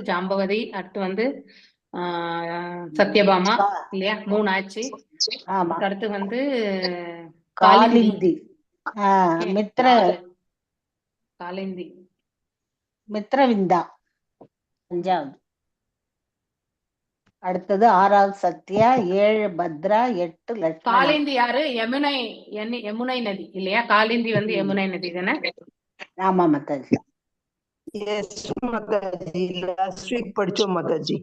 ஜாம்பவதி, அடுத்து வந்து சத்யபாமா இல்லையா, 3 ஆச்சு. அடுத்து வந்து காலிந்தி, காலிந்தி, மித்ரவிந்தா 5வது. அடுத்தது 6வது சத்யா, 7 பத்ரா, 8 லட்சுமணா. காலிந்தி யாரு? யமுனை நதி இல்லையா? காலிந்தி வந்து யமுனை நதி தானே? ஆமா மாதாஜி. எஸ் மாதாஜி, லாஸ்ட் வீக் படிச்சோம் மாதாஜி.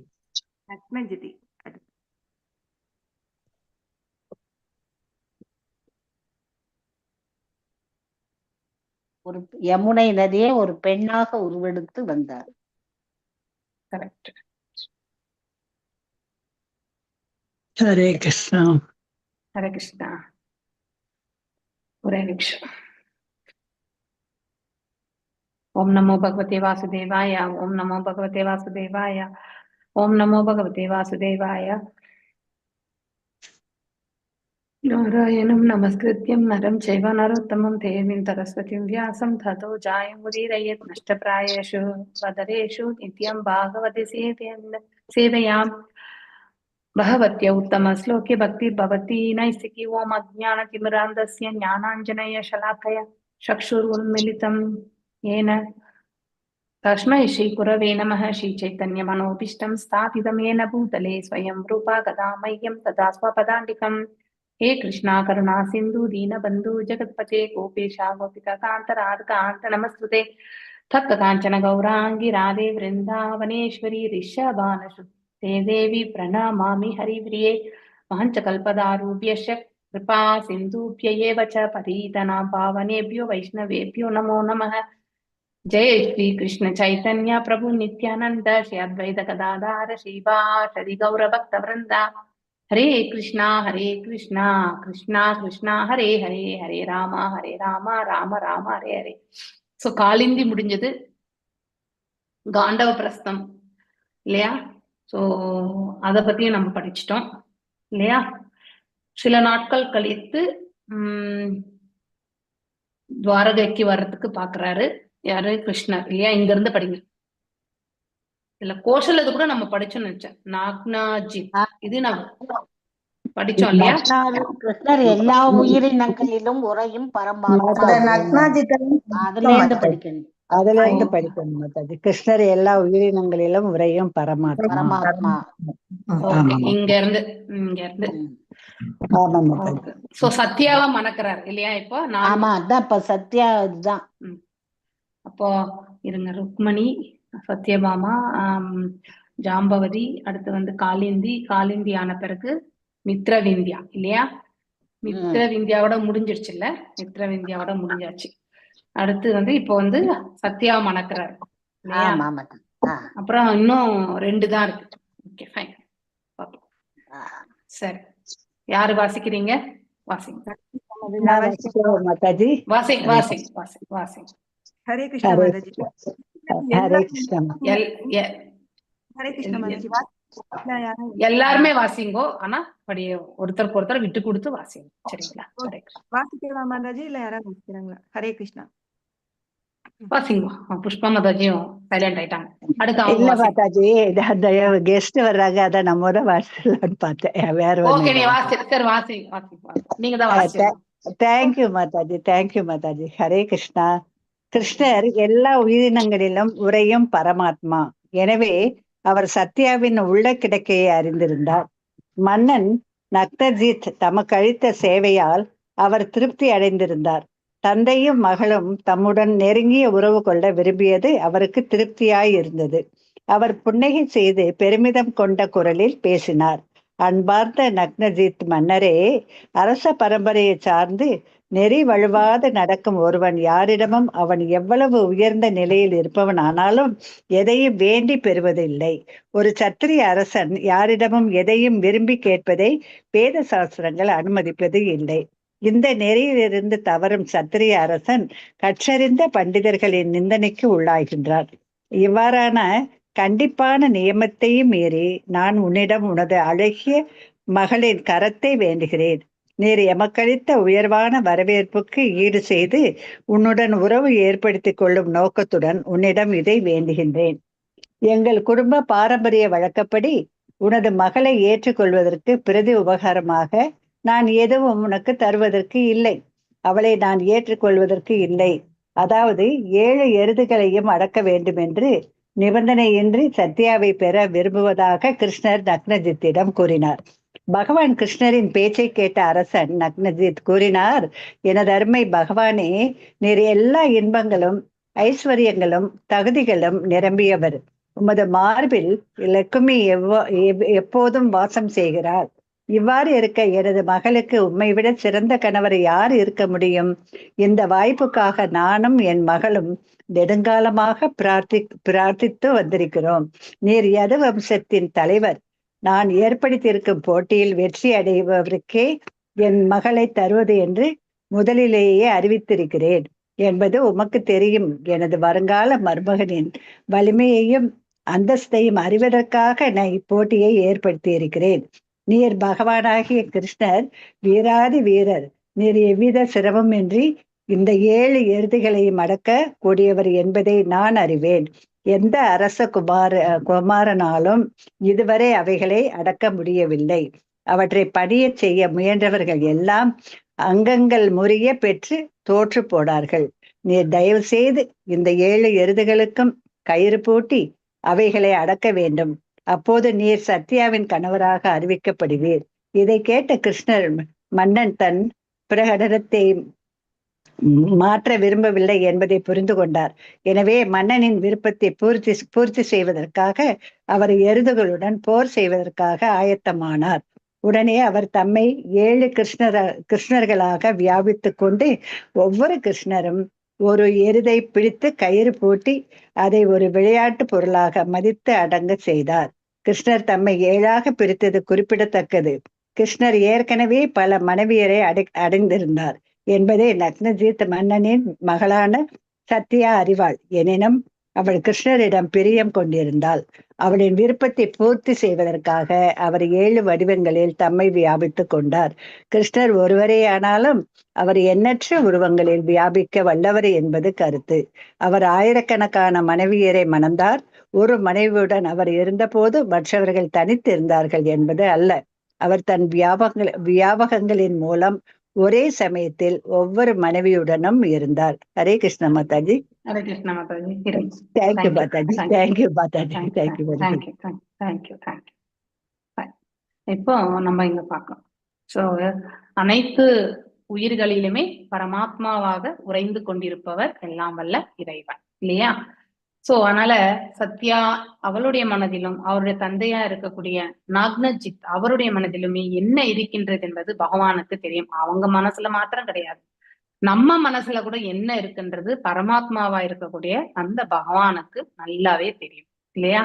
லக்ஷ்மணஜதி. ஒரு யமுனை நதியே ஒரு பெண்ணாக உருவெடுத்து வந்தார். கரெக்ட். ஹரே கிருஷ்ணா. ஹரே கிருஷ்ணா. ஒரே நிமிஷம். ஓம் நமோ பகவதே வாசுதேவாய. ஓம் நமோ பகவதே வாசுதேவாய. ஓம் நமோ பகவதே வாசுதேவாய. நாராயணம் நமஸ்கிருத்யம் நரம் சைவ நரோத்தமம் தேவீம் சரஸ்வதிம் வியாசம் ததோ ஜாயமுதீரயேத் நஷ்டப்ராயேஷு வதரேஷு நித்யம் பாகவதே சேவையாம் பகவத்ய உத்தம ஸ்லோகே பக்தி பவதி நைசிகி. ஓம் அஜ்ஞானதிமிராந்தஸ்ய ஞானாஞ்சனய ஷலாக்கய சக்ஷுருன்மிலிதம் येन तस्मै श्री गुरवे नमः. श्री चैतन्य मनोभीष्टं स्थापितं येन भूतले स्वयं रूपा कदा मह्यं तदा स्वपदान्तिकम्. हे कृष्णा करुणा सिन्धु दीनबन्धु जगत्पते गोपेशा गोपिका कान्त राधिकान्त नमस्कृते. तप्त काञ्चन गौराङ्गी राधे वृन्दावनेश्वरी ऋषभानुसुते देवी प्रणमामि हरिप्रिये. महञ्चकल्पदारूभ्यश्च कृपा सिन्धुभ्य एव च पतितानां पावनेभ्यो वैष्णवेभ्यो नमो नमः. जय श्री कृष्ण चैतन्य प्रभु नित्यानंद श्री अद्वैत गदाधर श्रीवासदि गौर भक्त वृंदा. हरे कृष्णा कृष्णा कृष्णा हरे हरे, हरे राम राम राम हरे हरे. सो காலிந்தி முடிஞ்சது, காண்டவ பிரஸ்தம் இல்லையா? ஸோ அதை பத்தியும் நம்ம படிச்சிட்டோம் இல்லையா? சில நாட்கள் கழித்து துவாரகைக்கு வர்றதுக்கு பாக்குறாரு யாரு? கிருஷ்ணர் இல்லையா? இங்க இருந்து படிங்க. இல்ல கோஷல் இது கூட நம்ம படிச்சோம்னு நினைச்சேன். நாக்னாஜி இது நான் படிச்சோம் இல்லையா? கிருஷ்ணர் எல்லா உயிரினங்களிலும் உறையும் பரமாத்மா. அதுல இருந்து படிக்கணும் மாதாஜி. கிருஷ்ணர் எல்லா உயிரினங்களிலும் உறையும் பரமாத்மா. இங்க இருந்து சோ சத்யாவை மணக்கிறார் இல்லையா? இப்போ இப்ப சத்யா இதுதான். அப்போ இருங்க, ருக்மணி, சத்யபாமா, ஜாம்பவதி, அடுத்து வந்து காலிந்தி ஆன பிறகு மித்ரவிந்தியா இல்லையா? மித்ரவிந்தியாவோட முடிஞ்சிருச்சு இல்ல? மித்ரவிந்தியாவோட முடிஞ்சாச்சு. அடுத்து வந்து இப்போ வந்து சத்யா மணக்கிறாரு இல்லையா? அப்புறம் இன்னும் 2 தான் இருக்கு. Okay fine. சரி, யாரு வாசிக்கிறீங்க? வாசிங்க மாதாஜி. வாசிங்க. ஹரே கிருஷ்ணா மாதாஜி. ஹரே கிருஷ்ணா. ஹரே கிருஷ்ணா மாதாஜி. எல்லாருமே வாசிங்கோ, ஆனா ஒருத்தருக்கு ஒருத்தர் விட்டு கொடுத்து வாசிங்க, சரிங்களா? வாசிக்கலாம் மாதாஜி, இல்ல யாராவது வாசிக்கிறாங்களா? ஹரே கிருஷ்ணா. வாசிங்கோ. புஷ்பா மாதாஜியும் சைலண்ட் ஆயிட்டாங்க. அடுத்து இல்ல மாதாஜி, கெஸ்ட் வர்றாங்க, அதான் நம்ம தான் வாசிக்கலாம்னு பார்த்தேன். வேற ஓகே, நீ வாசிங்க. நீங்க தான் வாசிங்க. Thank you Mataji, thank you Mataji. ஹரே கிருஷ்ணா. கிருஷ்ணர் எல்லா உயிரினங்களிலும் உறையும் பரமாத்மா. எனவே அவர் சத்யாவின் உள்ள கிடக்கையை அறிந்திருந்தார். மன்னன் நக்தஜித் தமக்கு அளித்த சேவையால் அவர் திருப்தி அடைந்திருந்தார். தந்தையும் மகளும் தம்முடன் நெருங்கிய உறவு கொள்ள விரும்பியது அவருக்கு திருப்தியாய் இருந்தது. அவர் புன்னகை செய்து பெருமிதம் கொண்ட குரலில் பேசினார். அன்பார்ந்த நக்னஜித் மன்னரே, அரச பரம்பரையை சார்ந்து நெறி வழுவாது நடக்கும் ஒருவன் யாரிடமும் அவன் எவ்வளவு உயர்ந்த நிலையில் இருப்பவன் ஆனாலும் எதையும் வேண்டி பெறுவதில்லை. ஒரு சத்திரிய அரசன் யாரிடமும் எதையும் விரும்பி கேட்பதை வேத சாஸ்திரங்கள் அனுமதிப்பது இல்லை. இந்த நெறியிலிருந்து தவறும் சத்திரிய அரசன் கற்றறிந்த பண்டிதர்களின் நிந்தனைக்கு உள்ளாகின்றான். இவ்வாறான கண்டிப்பான நியமத்தையும் மீறி நான் உன்னிடம் உனது அழகிய மகளின் கரத்தை வேண்டுகிறேன். நீர் எமக்களித்த உயர்வான வரவேற்புக்கு ஈடு செய்து உன்னுடன் உறவு ஏற்படுத்திக் கொள்ளும் நோக்கத்துடன் உன்னிடம் இதை வேண்டுகின்றேன். எங்கள் குடும்ப பாரம்பரிய வழக்கப்படி உனது மகளை ஏற்றுக்கொள்வதற்கு பிரதி உபகாரமாக நான் எதுவும் உனக்கு தருவதற்கு இல்லை. அவளை நான் ஏற்றுக்கொள்வதற்கு இல்லை. அதாவது 7 எருதுகளையும் அடக்க வேண்டும் என்று நிபந்தனையின்றி சத்யாவை பெற விரும்புவதாக கிருஷ்ணர் நக்னஜித்திடம் கூறினார். பகவான் கிருஷ்ணரின் பேச்சை கேட்ட அரசன் நக்னஜித் கூறினார், எனது அருமை பகவானே, நீர் எல்லா இன்பங்களும் ஐஸ்வர்யங்களும் தகுதிகளும் நிரம்பியவர். உமது மார்பில் லக்குமி எப்போதும் வாசம் செய்கிறார். இவ்வாறு இருக்க எனது மகளுக்கு உம்மை விட சிறந்த கணவர் யார் இருக்க முடியும்? இந்த வாய்ப்புக்காக நானும் என் மகளும் நெடுங்காலமாக பிரார்த்தித்து வந்திருக்கிறோம். நீர் யது வம்சத்தின் தலைவர். நான் ஏற்படுத்தியிருக்கும் போட்டியில் வெற்றி அடைபவருக்கே என் மகளை தருவது என்று முதலிலேயே அறிவித்திருக்கிறேன் என்பது உமக்கு தெரியும். எனது வருங்கால மருமகனின் வலிமையையும் அந்தஸ்தையும் அறிவதற்காக நான் இப்போட்டியை ஏற்படுத்தி இருக்கிறேன். நீர் பகவானாகிய கிருஷ்ணர் வீராதி வீரர். நீர் எவ்வித சிரமமின்றி இந்த 7 எருதுகளையும் அடக்க கூடியவர் என்பதை நான் அறிவேன். எந்த அரச குமாரனாலும் இதுவரை அவைகளை அடக்க முடியவில்லை. அவற்றை பணிய செய்ய முயன்றவர்கள் எல்லாம் அங்கங்கள் முறிய பெற்று தோற்று போனார்கள். நீர் தயவு செய்து இந்த 7 எருதுகளுக்கும் கயிறு பூட்டி அவைகளை அடக்க வேண்டும். அப்போது நீர் சத்யாவின் கணவராக அறிவிக்கப்படுவீர். இதை கேட்ட கிருஷ்ணர் மன்னன் தன் பிரகடனத்தை மாற்ற விரும்பவில்லை என்பதை புரிந்து கொண்டார். எனவே மன்னனின் விருப்பத்தை பூர்த்தி செய்வதற்காக அவர் எருதுகளுடன் போர் செய்வதற்காக ஆயத்தமானார். உடனே அவர் தம்மை 7 கிருஷ்ணர்களாக வியாபித்து கொண்டு ஒவ்வொரு கிருஷ்ணரும் ஒரு எருதை பிடித்து கயிறு பூட்டி அதை ஒரு விளையாட்டு பொருளாக மதித்து அடங்க செய்தார். கிருஷ்ணர் தம்மை 7ஆக பிரித்தது குறிப்பிடத்தக்கது. கிருஷ்ணர் ஏற்கனவே பல மனைவியரை அடைந்திருந்தார் என்பதை நக்னஜித் மன்னனின் மகளான சத்யா அறிவாள். எனினும் அவள் கிருஷ்ணரிடம் பிரியம் கொண்டிருந்தாள். அவளின் விருப்பத்தை பூர்த்தி செய்வதற்காக அவர் 7 வடிவங்களில் தம்மை வியாபித்துக் கொண்டார். கிருஷ்ணர் ஒருவரே ஆனாலும் அவர் எண்ணற்ற உருவங்களில் வியாபிக்க வல்லவர் என்பது கருத்து. அவர் ஆயிரக்கணக்கான மனைவியரை மணந்தார். ஒரு மனைவியுடன் அவர் இருந்தபோது மற்றவர்கள் தனித்து இருந்தார்கள் என்பது அல்ல. அவர் தன் வியாபகங்களின் மூலம் ஒரே சமயத்தில் ஒவ்வொரு மனைவியுடனும் இருந்தார். Hare Krishna Mataji. Hare Krishna Mataji. Thank you Mataji. Thank you Mataji. Thank you. இப்போ நம்ம இங்க பார்க்கலாம். சோ அனைத்து உயிர்களிலுமே பரமாத்மாவாக உறைந்து கொண்டிருப்பவர் எல்லாம் வல்ல இறைவன் இல்லையா? சோ அதனால சத்யா அவளுடைய மனதிலும் அவருடைய தந்தையா இருக்கக்கூடிய நாக்னஜித் அவருடைய மனதிலுமே என்ன இருக்கின்றது என்பது பகவானுக்கு தெரியும். அவங்க மனசுல மாத்திரம் கிடையாது, நம்ம மனசுல கூட என்ன இருக்குன்றது பரமாத்மாவா இருக்கக்கூடிய அந்த பகவானுக்கு நல்லாவே தெரியும் இல்லையா?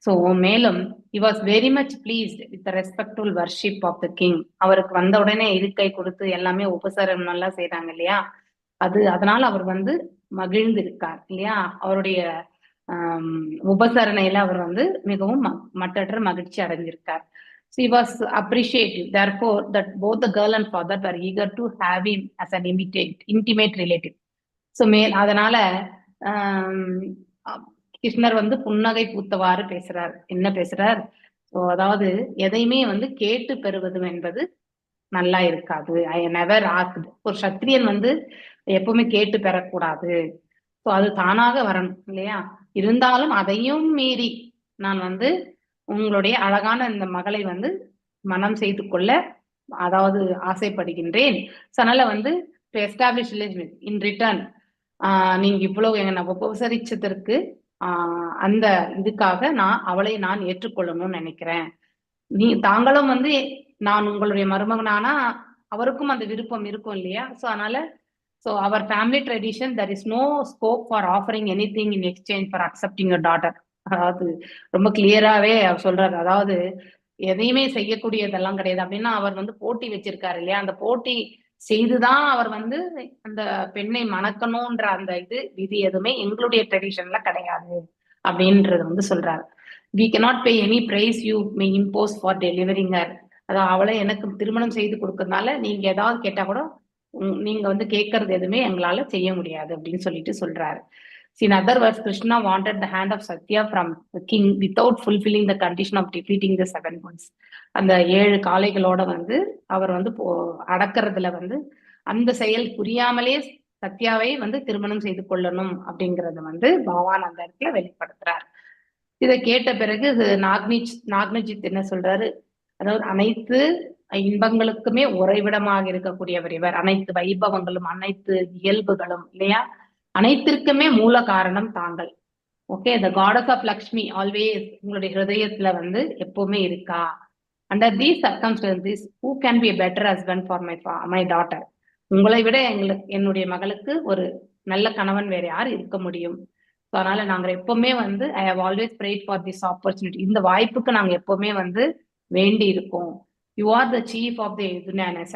சோ மேலும் he was very much pleased with the respectful worship of the king. அவருக்கு வந்த உடனே இருக்கை கொடுத்து எல்லாமே உபசாரம் நல்லா செய்றாங்க இல்லையா? அதனால அவர் மகிழ்ந்து இருக்கார் இல்லையா? அவருடைய உபசரணையில அவர் மிகவும் மற்றற்ற மகிழ்ச்சி அடைஞ்சிருக்கார். So he was appreciative. Therefore, that both the girl and father were eager to have him as an intimate relative. So அதனால கிருஷ்ணர் புன்னகை பூத்தவாறு பேசுறார். என்ன பேசுறார்? ஸோ அதாவது எதையுமே கேட்டு பெறுவது என்பது நல்லா இருக்காது. I never asked. ஒரு சத்திரியன் எப்பவுமே கேட்டு பெறக்கூடாது. ஸோ அது தானாக வரணும் இல்லையா? இருந்தாலும் அதையும் மீறி நான் உங்களுடைய அழகான இந்த மகளை மனம் செய்து கொள்ள அதாவது ஆசைப்படுகின்றேன். அதனால to establish relationship in return நீங்க இவ்வளவு என்னை உபசரிச்சதற்கு அந்த இதுக்காக அவளை நான் ஏற்றுக்கொள்ளணும்னு நினைக்கிறேன். தாங்களும் நான் உங்களுடைய மருமகனானா அவருக்கும் அந்த விருப்பம் இருக்கும் இல்லையா? ஸோ அதனால அவர் family tradition there is no scope for offering anything in exchange for accepting your daughter. அதாவது ரொம்ப கிளியராவே அவர் சொல்றாரு. அதாவது எதையுமே செய்யக்கூடியதெல்லாம் கிடையாது அப்படின்னா அவர் போட்டி வச்சிருக்காரு இல்லையா? அந்த போட்டி செய்துதான் அவர் அந்த பெண்ணை மணக்கணும்ன்ற அந்த விதி எதுவுமே எங்களுடைய ட்ரெடிஷன்ல கிடையாது அப்படின்றது சொல்றாரு. we cannot pay any price you may impose for delivering her. அதாவது அவளை எனக்கு திருமணம் செய்து கொடுக்கறதுனால நீங்க ஏதாவது கேட்டா கூட நீங்க கேட்கறது எதுவுமே எங்களால செய்ய முடியாது அப்படின்னு சொல்லிட்டு சொல்றாரு. See, in other words, Krishna wanted the hand of Satya from the king without fulfilling the condition of defeating the 7 bulls. அந்த 7 காளைகளோட வந்து அவர் வந்து அடக்கிறதுல வந்து அந்த செயல் புரியாமலே சத்யாவை வந்து திருமணம் செய்து கொள்ளணும் அப்படிங்கறத வந்து பகவான் அந்த இடத்துல வெளிப்படுத்துறார். இதை கேட்ட பிறகு நாக்னஜித் என்ன சொல்றாரு, அதாவது அனைத்து இன்பங்களுக்குமே உறைவிடமாக இருக்கக்கூடியவர் இவர், அனைத்து வைபவங்களும் அனைத்து இயல்புகளும் இல்லையா, அனைத்திற்குமே மூல காரணம் தாங்கள். Okay, the goddess of Lakshmi always உங்களுடைய ஹிருதயத்துல வந்து எப்பவுமே இருக்கா. Under these circumstances who can be better husband for my daughter. உங்களை விட என்னுடைய மகளுக்கு ஒரு நல்ல கணவன் வேற யார் இருக்க முடியும். ஸோ அதனால நாங்க எப்பவுமே வந்து I have always prayed for this opportunity, இந்த வாய்ப்புக்கு நாங்க எப்பவுமே வந்து வேண்டி இருக்கோம். You are the chief of the யுனானஸ்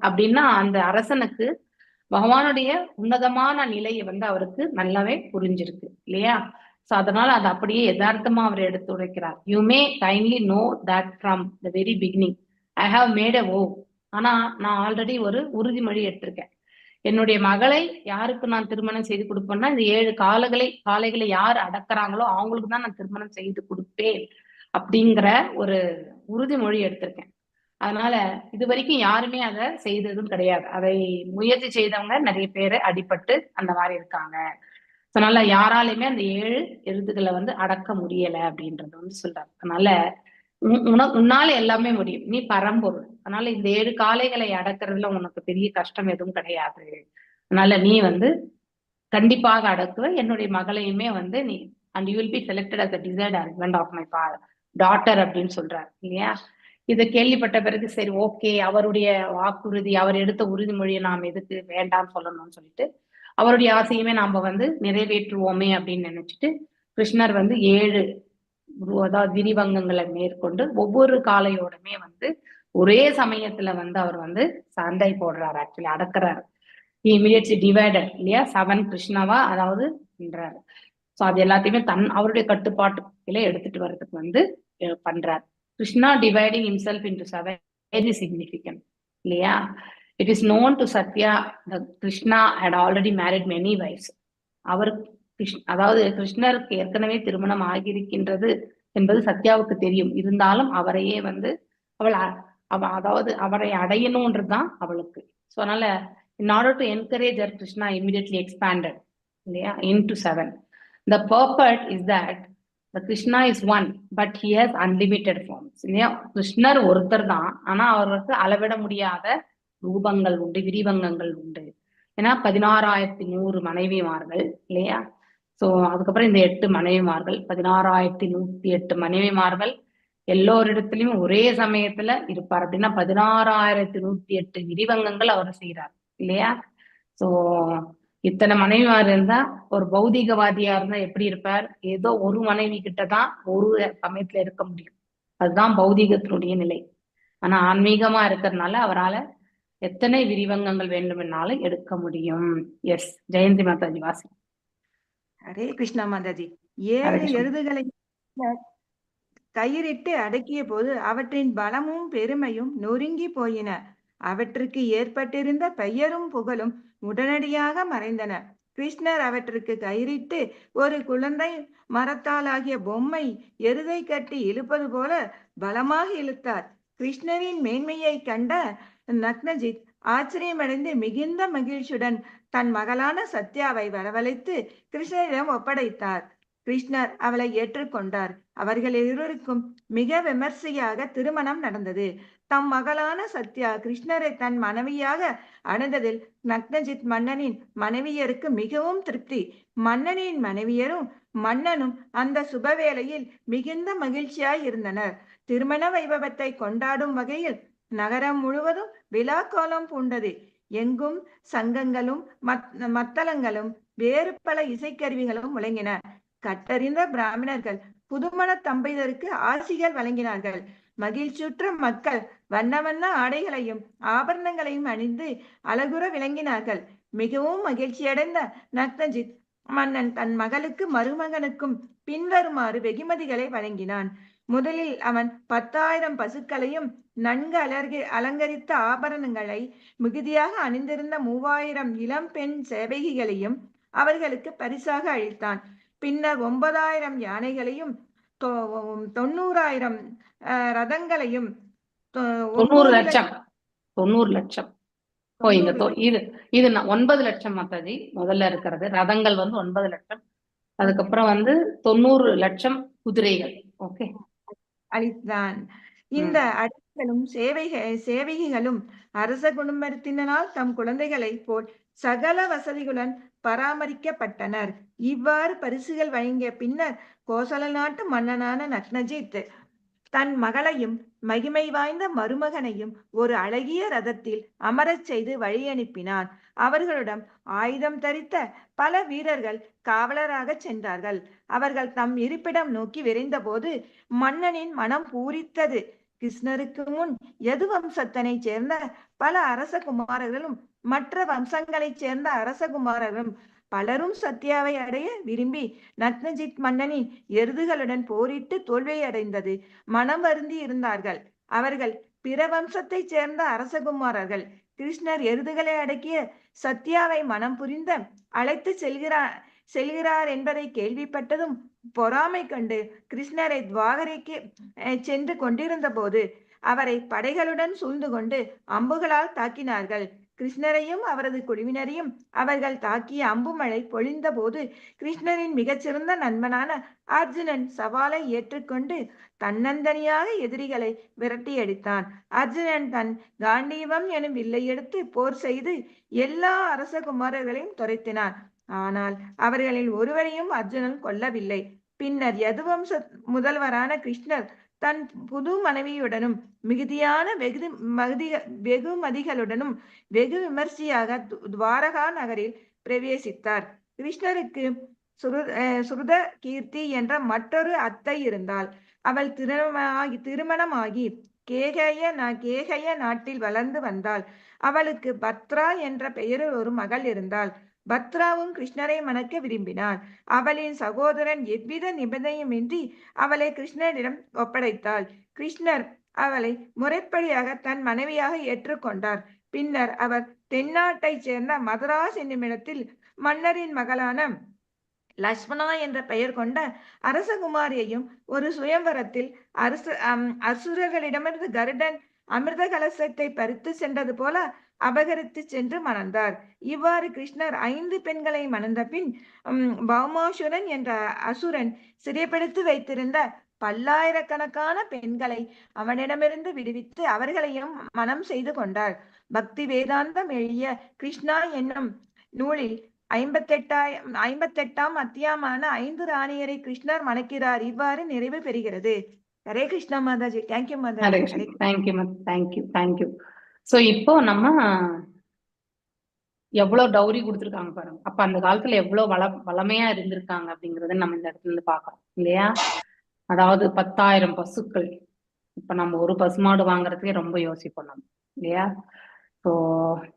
அப்படின்னா அந்த அரசனுக்கு பகவானுடைய உன்னதமான நிலையை வந்து அவருக்கு நல்லாவே புரிஞ்சிருக்கு இல்லையா. ஸோ அதனால அது அப்படியே யதார்த்தமா அவர் எடுத்து உரைக்கிறார். You may kindly know that from the very beginning I have made a ஓ. ஆனா நான் ஆல்ரெடி ஒரு உறுதிமொழி எடுத்திருக்கேன். என்னுடைய மகளை யாருக்கு நான் திருமணம் செய்து கொடுப்பேன்னா, இந்த 7 காளைகளை யார் அடக்குறாங்களோ அவங்களுக்கு தான் நான் திருமணம் செய்து கொடுப்பேன் அப்படிங்கிற ஒரு உறுதிமொழி எடுத்திருக்கேன். அதனால இது வரைக்கும் யாருமே அதை செய்ததும் கிடையாது. அதை முயற்சி செய்தவங்க நிறைய பேர் அடிபட்டு அந்த மாதிரி இருக்காங்க. அதனால யாராலையுமே அந்த 7 எருதுகளை வந்து அடக்க முடியல அப்படின்றத வந்து சொல்றாரு. அதனால உன்னால எல்லாமே முடியும், நீ பரம்பொருள். அதனால இந்த 7 காளைகளை அடக்குறதுல உனக்கு பெரிய கஷ்டம் எதுவும் கிடையாது. அதனால நீ வந்து கண்டிப்பாக அடக்குவ. என்னுடைய மகளையுமே வந்து நீ and you will be selected as the desired husband of my daughter அப்படின்னு சொல்றாரு இல்லையா. இதை கேள்விப்பட்ட பிறகு சரி ஓகே, அவருடைய வாக்குறுதி, அவர் எடுத்த உறுதிமொழியை நாம் எதுக்கு வேண்டாம்னு சொல்லணும்னு சொல்லிட்டு அவருடைய ஆசையுமே நாம வந்து நிறைவேற்றுவோமே அப்படின்னு நினைச்சிட்டு கிருஷ்ணர் வந்து 7 அதாவது விரிவங்கங்களை மேற்கொண்டு ஒவ்வொரு காளையோடமே வந்து ஒரே சமயத்துல வந்து அவர் வந்து சண்டை போடுறாரு, ஆக்சுவலி அடக்குறாரு. இமிடியட்லி டிவைடட் இல்லையா, 7 கிருஷ்ணாவா அதாவது என்றாரு. ஸோ அது எல்லாத்தையுமே அவருடைய கட்டுப்பாட்டுல எடுத்துட்டு வர்றதுக்கு வந்து பண்றாரு. Krishna dividing himself into 7 very significant இல்லையா. It is known to Satya that Krishna had already married many wives. அவர் அதாவது கிருஷ்ணருக்கு ஏற்கனவே திருமணம் ஆகியிருக்கின்றது என்பது சத்யாவுக்கு தெரியும். இருந்தாலும் அவரையே வந்து அதாவது அவரை அடையணும்ன்றதுதான் அவளுக்கு. ஸோ அதனால in order to encourage her, Krishna immediately expanded இல்லையா into 7. The purport is that the Krishna is one, but he has unlimited forms இல்லையா. கிருஷ்ணர் ஒருத்தர் தான், ஆனா அவருக்கு அளவிட முடியாத ரூபங்கள் உண்டு, விரிவங்கங்கள் உண்டு. ஏன்னா 16,100 மனைவிமார்கள் இல்லையா. சோ அதுக்கப்புறம் இந்த 8 மனைவிமார்கள், 16,108 மனைவிமார்கள் எல்லோரிடத்திலையும் ஒரே சமயத்துல இருப்பார். அப்படின்னா 16,108 விரிவங்கங்கள் அவர் செய்யறார் இல்லையா. சோ இத்தனை மனைவிமார் இருந்தா ஒரு பௌதிகவாதியா இருந்தா எப்படி இருப்பார், ஏதோ ஒரு மனைவி கிட்டதான் ஒரு சமயத்துல இருக்க முடியும், அதுதான் பௌதிகத்தினுடைய நிலை. ஆனா ஆன்மீகமா இருக்கிறதுனால அவரால் எத்தனை விரிவங்கங்கள் வேண்டுமென்னாலும் எடுக்க முடியும். எஸ், ஜெயந்தி மாதாஜி வாசி. ஹரே கிருஷ்ணா மாதாஜி. 7 எருதுகளை கயிறிட்டு அடக்கிய போது அவற்றின் பலமும் பெருமையும் நொறுங்கி போயின. அவற்றுக்கு ஏற்பட்டிருந்த பெயரும் புகழும் உடனடியாக மறைந்தன. கிருஷ்ணர் அவற்றுக்கு கயிறிட்டு ஒரு குழந்தை மரத்தாலாகிய பொம்மை எருதை கட்டி இழுப்பது போல பலமாக இழுத்தார். கிருஷ்ணரின் மேன்மையை கண்ட நக்னஜித் ஆச்சரியமடைந்து மிகுந்த மகிழ்ச்சியுடன் தன் மகளான சத்யாவை வரவழைத்து கிருஷ்ணரிடம் ஒப்படைத்தார். கிருஷ்ணர் அவளை ஏற்றுக்கொண்டார். அவர்கள் இருவருக்கும் மிக விமர்சையாக திருமணம் நடந்தது. தம் மகளான சத்யா கிருஷ்ணரை தன் மனைவியாக அடைந்ததில் நக்னஜித் மன்னனின் மனைவியருக்கு மிகவும் திருப்தி. மன்னனின் மனைவியரும் மன்னனும் அந்த சுபவேளையில் மிகுந்த மகிழ்ச்சியாய் இருந்தனர். திருமண வைபவத்தை கொண்டாடும் வகையில் நகரம் முழுவதும் விழா கோலம் பூண்டது. எங்கும் சங்கங்களும் மத்தளங்களும் வேறு பல இசைக்கருவிகளும் முழங்கின. கட்டறிந்த பிராமணர்கள் புதுமண தம்பதியருக்கு ஆசிகள் வழங்கினார்கள். மகிழ்ச்சியுற்ற மக்கள் வண்ண வண்ண ஆடைகளையும் ஆபரணங்களையும் அணிந்து அழகுற விளங்கினார்கள். மிகவும் மகிழ்ச்சியடைந்த நக்னஜித் மன்னன் தன் மகளுக்கு மருமகனுக்கும் பின்வருமாறு வெகுமதிகளை வழங்கினான். முதலில் அவன் 10,000 பசுக்களையும் நன்கு அலங்கரித்த ஆபரணங்களை மிகுதியாக அணிந்திருந்த 3,000 இளம் பெண் சேவகிகளையும் அவர்களுக்கு பரிசாக அளித்தான். பின்னர் 9,000 யானைகளையும் 90,000 ரதங்களையும் 90 லட்சம் 90 லட்சம் இங்க 90 இது 9 லட்சம் மாதாஜி முதல்ல இருக்கிறது. ரதங்கள் 9 லட்சம், அதுக்கப்புறம் 90 லட்சம் குதிரைகள். ஓகே, அளித்தான். இந்த அடிமைகளும் சேவகிகளும் அரச குடும்பத்தினரால் தம் குழந்தைகளைப் போல் சகல வசதிகளுடன் பராமரிக்கப்பட்டனர். இவ்வாறு பரிசுகள் வழங்கிய பின்னர் கோசல நாட்டு மன்னனான நக்னஜித் தன் மகளையும் மகிமை வாய்ந்த மருமகனையும் ஒரு அழகிய ரதத்தில் அமரச் செய்து வழி அனுப்பினான். அவர்களிடம் ஆயுதம் தரித்த பல வீரர்கள் காவலராக சென்றார்கள். அவர்கள் தம் இருப்பிடம் நோக்கி விரைந்த போது மன்னனின் மனம் பூரித்தது. கிருஷ்ணருக்கு முன் யது வம்சத்தினைச் சேர்ந்த பல அரசகுமாரர்களும் மற்ற வம்சங்களைச் சேர்ந்த அரசகுமாரர்களும் பலரும் சத்யாவை அடைய விரும்பி நக்னஜித் மன்னனின் எருதுகளுடன் போரிட்டு தோல்வியை அடைந்தது மனம் வருந்தி இருந்தார்கள். அவர்கள் பிற வம்சத்தைச் சேர்ந்த அரசகுமாரர்கள். கிருஷ்ணர் எருதுகளை அடக்கிய சத்யாவை மனம் புரிந்த அழைத்து செல்கிறார் என்பதை கேள்விப்பட்டதும் பொறாமை கண்டு கிருஷ்ணரை துவாரகைக்கு சென்று கொண்டிருந்த போது அவரை படைகளுடன் சூழ்ந்து கொண்டு அம்புகளால் தாக்கினார்கள். கிருஷ்ணரையும் அவரது குழுவினரையும் அவர்கள் தாக்கிய அம்புமழை பொழிந்த போது கிருஷ்ணரின் மிகச்சிறந்த நண்பனான அர்ஜுனன் சவாலை ஏற்றுக்கொண்டு தன்னந்தனியாக எதிரிகளை விரட்டி அடித்தான். அர்ஜுனன் தன் காண்டீவம் எனும் வில்லை எடுத்து போர் செய்து எல்லா அரசகுமாரர்களையும் துரைத்தினான். ஆனால் அவர்களில் ஒருவரையும் அர்ஜுனன் கொல்லவில்லை. பின்னர் யதுவம்ச முதல்வரான கிருஷ்ணர் தன் புது மனைவியுடனும் மிகுதியான வெகுமதிகளுடனும் வெகு விமர்சையாக துவாரகா நகரில் பிரவேசித்தார். கிருஷ்ணருக்கு சுருத கீர்த்தி என்ற மற்றொரு அத்தை இருந்தாள். அவள் திருமணமாகி கேகய நாட்டில் வளர்ந்து வந்தாள். அவளுக்கு பத்ரா என்ற பெயரில் ஒரு மகள் இருந்தாள். பத்ராவும் கிருஷ்ணரை மணக்க விரும்பினார். அவளின் சகோதரன் எவ்வித நிபந்தனையுமின்றி அவளை கிருஷ்ணரிடம் ஒப்படைத்தாள். கிருஷ்ணர் அவளை முறைப்படியாக தன் மனைவியாக ஏற்றுக்கொண்டார். பின்னர் அவர் தென்னாட்டைச் சேர்ந்த மதராஸ் என்னுமிடத்தில் மன்னரின் மகளான லக்ஷ்மணா என்ற பெயர் கொண்ட அரசகுமாரியையும் ஒரு சுயம்பரத்தில் அசுரர்களிடமிருந்து கருடன் அமிர்த கலசத்தை பறித்து சென்றது போல அபகரித்து சென்று மணந்தார். இவ்வாறு கிருஷ்ணர் 5 பெண்களை மணந்த பின் பௌமாசுரன் என்ற அசுரன் சிறைப்படுத்தி வைத்திருந்த பல்லாயிரக்கணக்கான பெண்களை அவனிடமிருந்து விடுவித்து அவர்களையும் மனம் செய்து கொண்டார். பக்தி வேதாந்தம் எழுதிய கிருஷ்ணா என்னும் நூலில் 58ஆம் அத்தியாயமான 5 ராணியரை கிருஷ்ணர் மணக்கிறார். இவ்வாறு நிறைவு பெறுகிறது. Hare Krishna Mataji. Thank you Mataji. Thank you. So இப்போ நம்ம எவ்வளவு டௌரி கொடுத்துருக்காங்க பாருங்க. அப்ப அந்த காலத்துல எவ்வளவு வளமையா இருந்திருக்காங்க அப்படிங்கறத நம்ம இந்த இடத்துல இருந்து பாக்குறோம் இல்லையா? அதாவது 10,000 பசுக்கள். இப்ப நம்ம ஒரு பசுமாடு வாங்குறதுக்கே ரொம்ப யோசிப்போம் நம்ம இல்லையா? ஸோ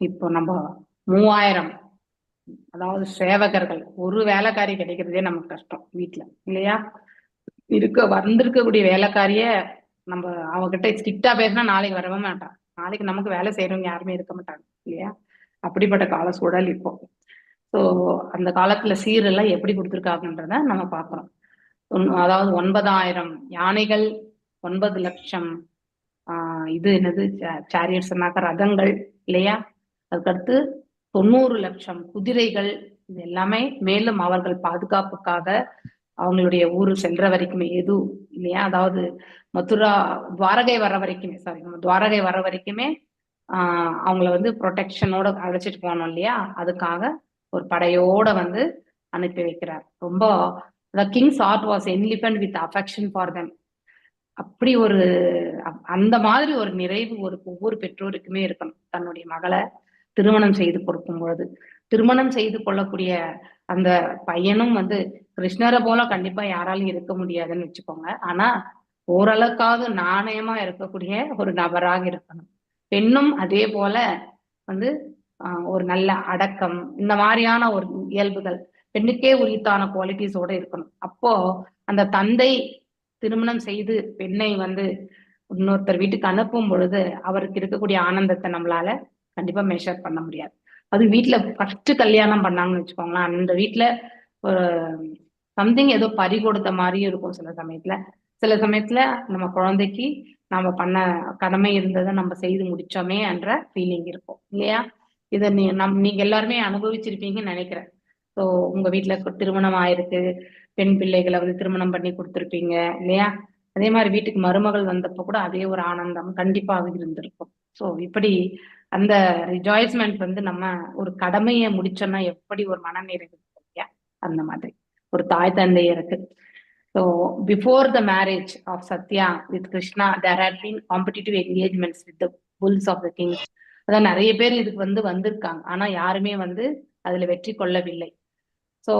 இப்போ நம்ம 3,000, அதாவது சேவகர்கள், ஒரு வேலைக்காரி கிடைக்கிறதே நமக்கு கஷ்டம் வீட்டுல இல்லையா? வந்திருக்கக்கூடிய வேலைக்காரிய நம்ம அவகிட்ட ஸ்ட்ரிக்டா பேசினா நாளைக்கு வரவே மாட்டான். நாளைக்கு நமக்கு வேலை செய்யறவங்க யாருமே இருக்க மாட்டாங்க இல்லையா? அப்படிப்பட்ட கால சூழல் இப்போ. ஸோ அந்த காலத்துல சீரெல்லாம் எப்படி கொடுத்துருக்காங்கன்றத நம்ம பாக்குறோம். அதாவது 9,000 யானைகள், 9 லட்சம் இது என்னது சேரியட்ஸ்னாக்க ரதங்கள் இல்லையா? அதுக்கடுத்து 90 லட்சம் குதிரைகள். இது எல்லாமே மேலும் அவர்கள் பாதுகாப்புக்காக அவங்களுடைய ஊரு சென்ற வரைக்குமே எது இல்லையா? அதாவது துவாரகை வர வரைக்குமே அவங்கள ப்ரொடெக்ஷனோட அழைச்சிட்டு போனோம் இல்லையா? அதுக்காக ஒரு படையோட அனுப்பி வைக்கிறார். ரொம்ப king's heart was enlivened with affection for them. அப்படி அந்த மாதிரி ஒரு நிறைவு ஒவ்வொரு பெற்றோருக்குமே இருக்கணும். தன்னுடைய மகளை திருமணம் செய்து கொடுக்கும் பொழுது திருமணம் செய்து கொள்ளக்கூடிய அந்த பையனும் கிருஷ்ணரை போல கண்டிப்பா யாராலும் இருக்க முடியாதுன்னு வச்சுக்கோங்க. ஆனா ஓரளவுக்காவது நாணயமா இருக்கக்கூடிய ஒரு நபராக இருக்கணும். பெண்ணும் அதே போல ஒரு நல்ல அடக்கம், இந்த மாதிரியான ஒரு இயல்புகள் பெண்ணுக்கே உரித்தான குவாலிட்டிஸோட இருக்கணும். அப்போ அந்த தந்தை திருமணம் செய்து பெண்ணை இன்னொருத்தர் வீட்டுக்கு அனுப்பும் பொழுது அவருக்கு இருக்கக்கூடிய ஆனந்தத்தை நம்மளால கண்டிப்பா மெஷர் பண்ண முடியாது. அது வீட்டுல ஃபர்ஸ்ட் கல்யாணம் பண்ணாங்கன்னு வச்சுக்கோங்களேன், அந்த வீட்டுல ஒரு சம்திங் ஏதோ பறி கொடுத்த மாதிரியும் இருக்கும் சில சமயத்துல. சில சமயத்துல நம்ம குழந்தைக்கு நம்ம பண்ண கடமை இருந்ததை நம்ம செய்து முடிச்சோமே என்ற ஃபீலிங் இருக்கும் இல்லையா? இதை நீங்க எல்லாருமே அனுபவிச்சிருப்பீங்கன்னு நினைக்கிறேன். ஸோ உங்க வீட்டுல திருமணம் ஆயிருக்கு, பெண் பிள்ளைகளை வந்து திருமணம் பண்ணி கொடுத்துருப்பீங்க இல்லையா? அதே மாதிரி வீட்டுக்கு மருமகள் வந்தப்போ கூட அதே ஒரு ஆனந்தம் கண்டிப்பாக இருந்திருக்கும். ஸோ இப்படி அந்த ரிஜாய்ஸ்மெண்ட் வந்து நம்ம ஒரு கடமையை முடிச்சோம்னா எப்படி ஒரு மனநிறைவு இருக்கும் இல்லையா? அந்த மாதிரி ஒரு தாய் தந்தையருக்கு. So before the marriage of Satya with Krishna there had been competitive engagements with the bulls of the kings. அதான் நிறைய பேர் இதுக்கு வந்து வந்திருக்காங்க, ஆனா யாருமே வந்து அதுல வெற்றி கொள்ளவில்லை. ஸோ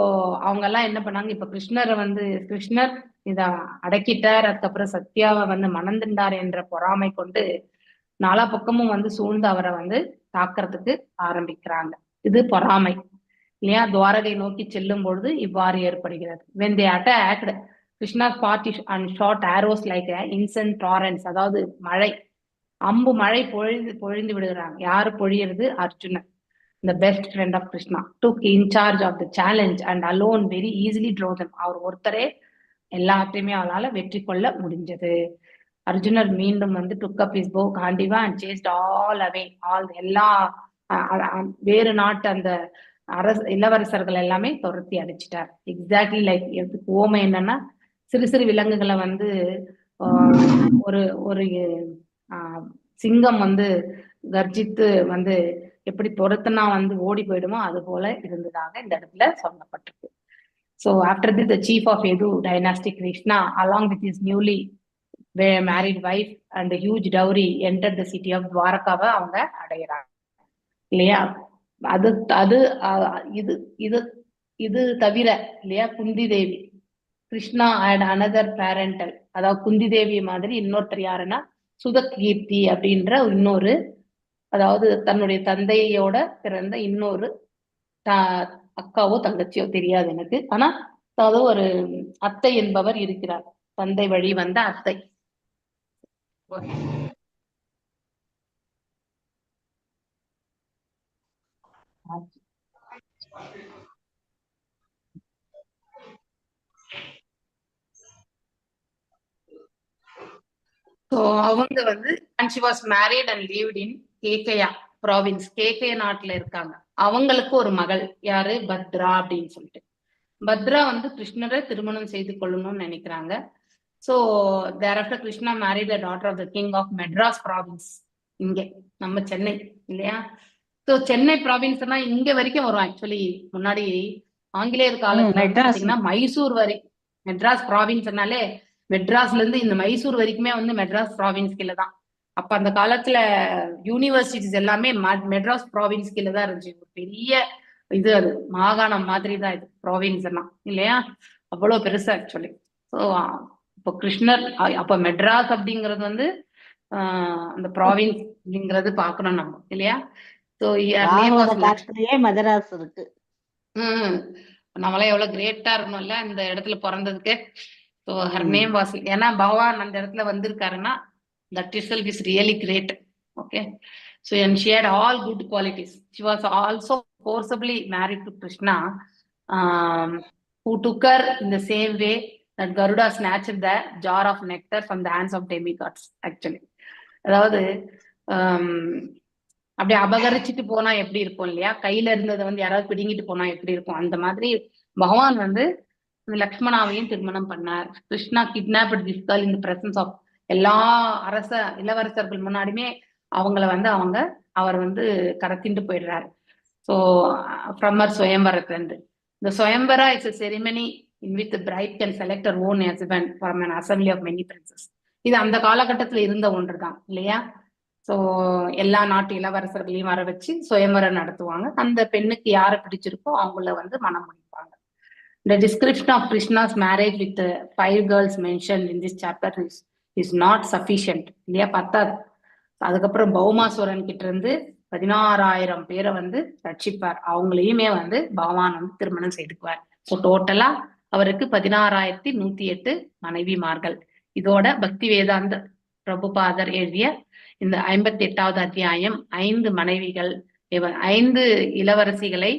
அவங்க எல்லாம் என்ன பண்ணாங்க, இப்ப கிருஷ்ணர் இத அடக்கிட்டார், அதுக்கப்புறம் சத்யாவை வந்து மணந்துண்டார் என்ற பொறாமை கொண்டு நாலா பக்கமும் வந்து சூழ்ந்து அவரை வந்து தாக்குறதுக்கு ஆரம்பிக்கிறாங்க. இது பொறாமை இல்லையா? துவாரகை நோக்கி செல்லும் பொழுது இவ்வாறு ஏற்படுகிறது. when they attacked, Krishna fought and shot arrows like an instant torrents. அதாவது மழை, அம்பு மழை பொழிந்து விடுகிறாங்க. யாரு பொழியிறது? Arjunan, the best friend of Krishna, took in charge of the challenge and alone very easily drove them. அவர் ஒருத்தரே எல்லாத்தையுமே அவளால வெற்றி கொள்ள முடிஞ்சது. அர்ஜுனர் மீண்டும் வந்து took up his bow Gandiva and chased all away, எல்லா வேறு நாட்டு அந்த இளவரசர்கள் எல்லாமே துரத்தி அடிச்சிட்டார். எக்ஸாக்ட்லி லைக் ஓமை என்னன்னா, சிறு சிறு விலங்குகளை வந்து ஒரு ஒரு சிங்கம் வந்து கர்ஜித்து வந்து எப்படி துரத்துனா வந்து ஓடி போயிடுமோ அது போல இருந்ததாக இந்த இடத்துல சொல்லப்பட்டிருக்கு. So after this, the chief of Yadu dynasty Krishna, along with his newly married wife and a huge dowry, entered the city of Dwarakaவை அவங்க அடைகிறாங்க இல்லையா? அது அது இது இது இது தவிர இல்லையா, Kunti Devi, Krishna and another parental, அதாவது குந்தி தேவி மாதிரி இன்னொருத்தர் யாருன்னா சுதகீர்த்தி அப்படின்ற இன்னொரு, அதாவது தன்னுடைய தந்தையோட பிறந்த இன்னொரு அக்காவோ தங்கச்சியோ தெரியாது எனக்கு, ஆனா அதாவது ஒரு அத்தை என்பவர் இருக்கிறார், தந்தை வழி வந்த அத்தை. ஸோ அவங்க வந்து and she was married and lived in Kekaya province, கேகய நாட்டுல இருக்காங்க. அவங்களுக்கு ஒரு மகள் யாரு? பத்ரா அப்படின்னு சொல்லிட்டு. பத்ரா வந்து கிருஷ்ணரை திருமணம் செய்து கொள்ளணும்னு நினைக்கிறாங்க. So thereafter Krishna married the daughter of the king of Madras province, இங்க நம்ம சென்னை இல்லையா? ஸோ சென்னை ப்ராவின்ஸ்னா இங்க வரைக்கும் வரும். ஆக்சுவலி முன்னாடி ஆங்கிலேயர் காலத்துல பாத்தீங்கன்னா மைசூர் வரை, மெட்ராஸ் ப்ராவின்ஸ்னாலே மெட்ராஸ்ல இருந்து இந்த மைசூர் வரைக்குமே வந்து மெட்ராஸ் ப்ராவின்ஸ் கீழே தான். அப்ப அந்த காலத்துல யூனிவர்சிட்டிஸ் எல்லாமே மெட்ராஸ் ப்ராவின்ஸ் கீழே தான் இருந்துச்சு. ஒரு பெரிய இது, அது மாகாணம் மாதிரி தான் இது ப்ராவின்ஸ் எல்லாம் இல்லையா? அவ்வளவு பெருசா ஆக்சுவலி. ஸோ இப்போ கிருஷ்ணர் அப்ப மெட்ராஸ் அப்படிங்கிறது வந்து அந்த ப்ராவின்ஸ் அப்படிங்கிறது பாக்கணும் நம்ம இல்லையா? ஸோ மதராஸ் இருக்கு. நம்மளாம் எவ்வளவு கிரேட்டா இருக்கணும்ல இந்த இடத்துல பிறந்ததுக்கு. ஸோ ஹர் நேம் வாஸ், ஏன்னா பகவான் அந்த இடத்துல வந்திருக்காருன்னா that itself is really great. Okay, so and she had all good qualities. She was also forcibly married to Krishna, who took her in the same way that Garuda snatched the jar of nectar from the hands of demigods. Actually, அதாவது அப்படியே அபகரிச்சுட்டு போனா எப்படி இருக்கும் இல்லையா? கையில இருந்ததை வந்து யாராவது பிடுங்கிட்டு போனா எப்படி இருக்கும், அந்த மாதிரி பகவான் வந்து லக்ஷ்மணாவையும் திருமணம் பண்ணார். Krishna kidnapped this girl in the presence of எல்லா இளவரசர்கள் முன்னாடியுமே அவங்கள வந்து அவர் வந்து கடத்திட்டு போயிடுறாரு. ஸோ ஃப்ரம் சுயம்பரத்துல இருந்து. இந்த சுயம்பரா it's a ceremony in which the bride can select her own husband from an assembly of many princes. இது அந்த காலகட்டத்துல இருந்த ஒன்று தான் இல்லையா? ஸோ எல்லா நாட்டு இளவரசர்களையும் வர வச்சு சுயம்பரம் நடத்துவாங்க. அந்த பெண்ணுக்கு யாரை பிடிச்சிருக்கோ அவங்கள வந்து மனம் முடிப்பாங்க. The description of Krishna's marriage with the 5 girls mentioned in this chapter is not sufficient இல்லையா? பத்தாது. அதுக்கப்புறம் பௌமாசுரன் கிட்ட இருந்து 16,000 பேரை வந்து ரட்சிப்பார். அவங்களையுமே வந்து பகவான் வந்து திருமணம் செய்துக்குவார். ஸோ டோட்டலா அவருக்கு 16,108 மனைவிமார்கள். இதோட பக்தி வேதாந்த பிரபுபாதர் எழுதிய இந்த 58வது அத்தியாயம் 5 மனைவிகள் 5 இளவரசிகளை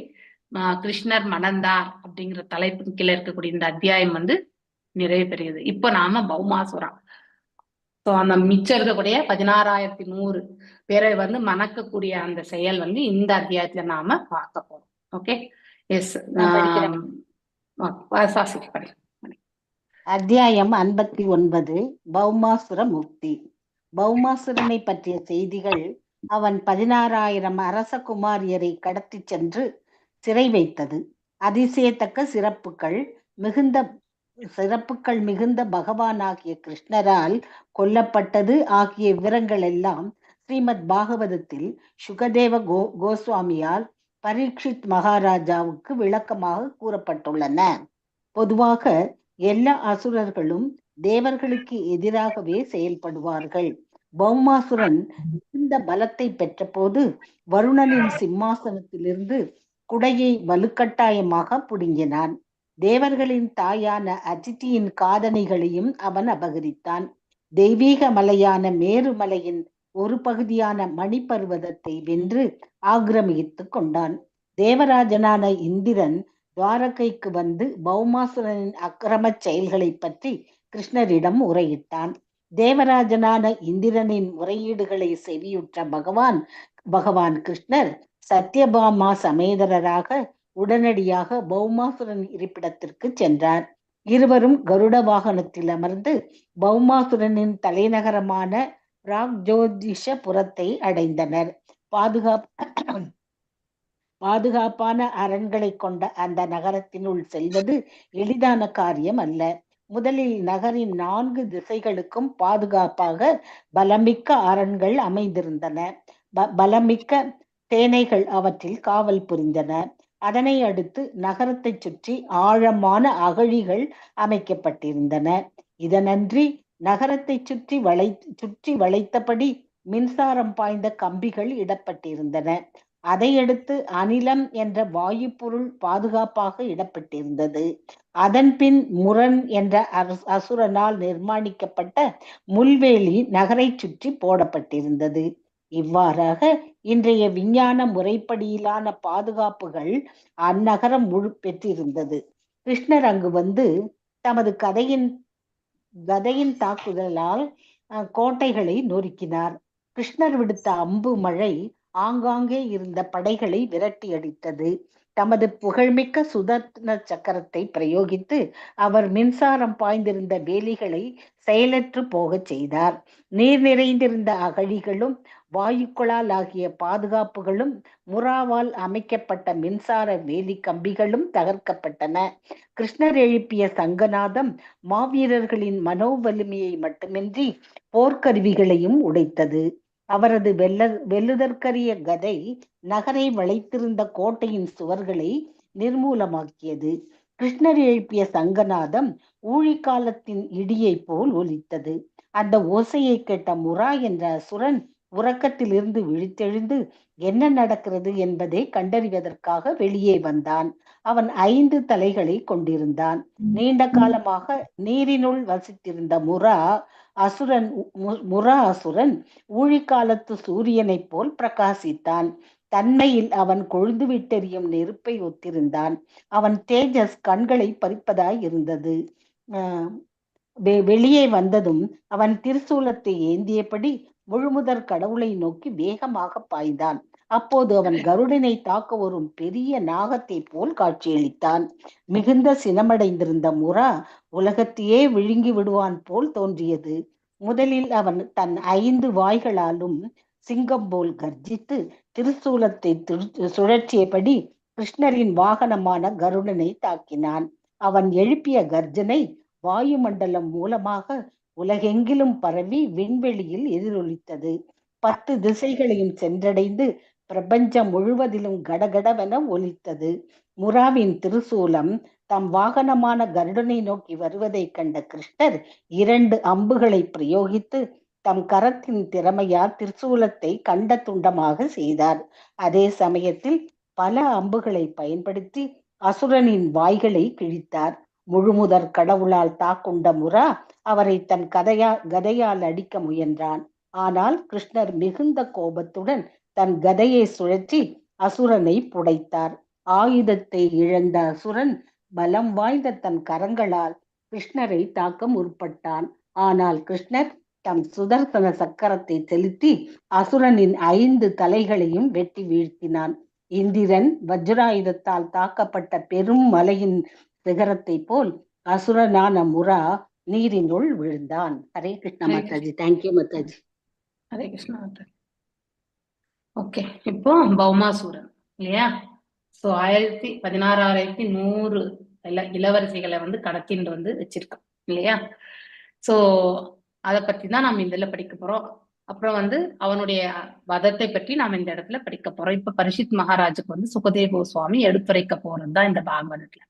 கிருஷ்ணர் மணந்தார் அப்படிங்கிற தலைப்பின் கீழே இருக்கக்கூடிய இந்த அத்தியாயம் நிறைவு பெறுகிறது. இப்ப நாம பௌமாசுரா அந்த மிச்சம் இருக்கக்கூடிய 16,100 பேரை மணக்கக்கூடிய அந்த செயல் இந்த அத்தியாயத்துல நாம பார்க்க போறோம். ஓகே, எஸ், அத்தியாயம் 59 பௌமாசுர முக்தி. பௌமாசுரனை பற்றிய செய்திகள். அவன் 16,000 அரச குமாரியரை கடத்தி சென்று சிறை வைத்தது. அதிசயத்தக்க சிறப்புகள் மிகுந்த பகவானாகிய கிருஷ்ணரால் கொல்லப்பட்டது ஆகிய விவரங்கள் எல்லாம் ஸ்ரீமத் பாகவதத்தில் சுகதேவ கோஸ்வாமியால் பரீட்சித் மகாராஜாவுக்கு விளக்கமாக கூறப்பட்டுள்ளன. பொதுவாக எல்லா அசுரர்களும் தேவர்களுக்கு எதிராகவே செயல்படுவார்கள். பௌமாசுரன் மிகுந்த பலத்தை பெற்ற போது வருணனின் சிம்மாசனத்திலிருந்து குடையை வலுக்கட்டாயமாக புடுங்கினான். தேவர்களின் தாயான அதித்தியின் காதணிகளையும் அவன் அபகரித்தான். தெய்வீக மலையான மேருமலையின் ஒரு பகுதியான மணிபர்வதத்தை வென்று ஆக்கிரமித்து கொண்டான். தேவராஜனான இந்திரன் துவாரகைக்கு வந்து பௌமாசுரனின் அக்கிரம செயல்களை பற்றி கிருஷ்ணரிடம் முறையிட்டான். தேவராஜனான இந்திரனின் முறையீடுகளை செவியுற்ற பகவான் கிருஷ்ணர் சத்யபாமா சமேதரராக உடனடியாக பௌமாசுரன் இருப்பிடத்திற்கு சென்றார். இருவரும் கருட வாகனத்தில் அமர்ந்து பௌமாசுரனின் தலைநகரமான ராக்ஜோதிஷபுரத்தை அடைந்தனர். பாதுகாப்பான அரண்களை கொண்ட அந்த நகரத்தினுள் செல்வது எளிதான காரியம் அல்ல. முதலில் நகரின் 4 திசைகளுக்கும் பாதுகாப்பாக பலமிக்க அரண்கள் அமைந்திருந்தன. பலமிக்க சேனைகள் அவற்றில் காவல் புரிந்தன. அதனை அடுத்து நகரத்தை சுற்றி ஆழமான அகழிகள் அமைக்கப்பட்டிருந்தன. இதனன்றி நகரத்தை சுற்றி வளைத்தபடி மின்சாரம் பாய்ந்த கம்பிகள் இடப்பட்டிருந்தன. அதையடுத்து அனிலம் என்ற வாயு பொருள் பாதுகாப்பாக இடப்பட்டிருந்தது. அதன் பின் முரண் என்ற அசுரனால் நிர்மாணிக்கப்பட்ட முள்வேலி நகரை சுற்றி போடப்பட்டிருந்தது. இவ்வாறாக இன்றைய விஞ்ஞான முறைப்படியிலான பாதுகாப்புகள் அந்நகரம் முழு பெற்றிருந்தது. கிருஷ்ணர் அங்கு வந்து தமது கதையின் தாக்குதலால் கோட்டைகளை நொறுக்கினார். கிருஷ்ணர் விடுத்த அம்பு மழை ஆங்காங்கே இருந்த படைகளை விரட்டி அடித்தது. தமது புகழ்மிக்க சுதர்சன சக்கரத்தை பிரயோகித்து அவர் மின்சாரம் பாய்ந்திருந்த வேலிகளை செயலற்று போகச் செய்தார். நீர் நிறைந்திருந்த அகழிகளும் வாயுக்குழால் ஆகிய பாதுகாப்புகளும் முராவால் அமைக்கப்பட்ட மின்சார வேலி கம்பிகளும் தகர்க்கப்பட்டன. கிருஷ்ணர் எழுப்பிய சங்கநாதம் மாவீரர்களின் மனோவலிமையை மட்டுமின்றி போர்க்கருவிகளையும் உடைத்தது. அவரது வெல்லுதற்கரிய கதை நகரை வளைத்திருந்த கோட்டையின் சுவர்களை நிர்மூலமாக்கியது. கிருஷ்ணர் எழுப்பிய சங்கநாதம் ஊழிக்காலத்தின் இடியை போல் ஒலித்தது. அந்த ஓசையை கேட்ட முரா என்ற அசுரன் உறக்கத்திலிருந்து விழித்தெழுந்து என்ன நடக்கிறது என்பதை கண்டறிவதற்காக வெளியே வந்தான். அவன் 5 தலைகளை கொண்டிருந்தான். நீண்ட காலமாக நீரினுள் வசித்திருந்த முரா அசுரன் ஊழிக்காலத்து சூரியனைப் போல் பிரகாசித்தான். தன்மையில் அவன் கொழுந்து விட்டெறியும் நெருப்பை ஒத்திருந்தான். அவன் தேஜஸ் கண்களை பறிப்பதாய் இருந்தது. வெளியே வந்ததும் அவன் திரிசூலத்தை ஏந்தியபடி முழுமுதற் கடவுளை நோக்கி வேகமாக பாய்ந்தான். அப்போது அவன் கருடனை தாக்க வரும் பெரிய நாகத்தை போல் காட்சியளித்தான். மிகுந்த சினமடைந்திருந்த முரா உலகத்தையே விழுங்கி விடுவான் போல் தோன்றியது. முதலில் அவன் தன் 5 வாய்களாலும் சிங்கம் போல் கர்ஜித்து திரிசூலத்தை சுழற்றியபடி கிருஷ்ணரின் வாகனமான கருடனை தாக்கினான். அவன் எழுப்பிய கர்ஜனை வாயுமண்டலம் மூலமாக உலகெங்கிலும் பரவி விண்வெளியில் எதிரொலித்தது. 10 திசைகளையும் சென்றடைந்து பிரபஞ்சம் முழுவதிலும் கடகடவென ஒலித்தது. முராவின் திரிசூலம் தம் வாகனமான கருடனை நோக்கி வருவதை கண்ட கிருஷ்ணர் 2 அம்புகளை பிரயோகித்து தம் கரத்தின் திறமையால் திரிசூலத்தை கண்ட துண்டமாக செய்தார். அதே சமயத்தில் பல அம்புகளை பயன்படுத்தி அசுரனின் வாய்களை கிழித்தார். முழுமுதற் கடவுளால் தாக்குண்ட முரா அவரை தன் கதையால் அடிக்க முயன்றான். ஆனால் கிருஷ்ணர் மிகுந்த கோபத்துடன் தன் கதையை சுழற்றி அசுரனை புடைத்தார். ஆயுதத்தை இழந்த அசுரன் பலம் வாய்ந்த தன் கரங்களால் கிருஷ்ணரை தாக்க முற்பட்டான். ஆனால் கிருஷ்ணர் தம் சுதர்சன சக்கரத்தை செலுத்தி அசுரனின் 5 தலைகளையும் வெட்டி வீழ்த்தினான். இந்திரன் வஜ்ராயுதத்தால் தாக்கப்பட்ட பெரும் மலையின் சிகரத்தை போல் அசுரனான முரா நீரினுள் விழுந்தான். ஹரே கிருஷ்ணா மாதாஜி. தேங்க்யூ மாதாஜி. ஹரே கிருஷ்ணா மாதாஜி. ஓகே, இப்போ பௌமாசூரன் இல்லையா? ஸோ 16,100 இளவரசிகளை வந்து கடத்தின்னு வந்து வச்சிருக்கான் இல்லையா? ஸோ அதை பத்தி தான் நாம் இதுல படிக்க போறோம். அப்புறம் வந்து அவனுடைய வதத்தை பற்றி நாம் இந்த இடத்துல படிக்க போறோம். இப்ப பரிஷித் மகாராஜுக்கு வந்து சுகதேவ கோஸ்வாமி எடுத்துரைக்க போறதுதான் இந்த பாகவதத்துல.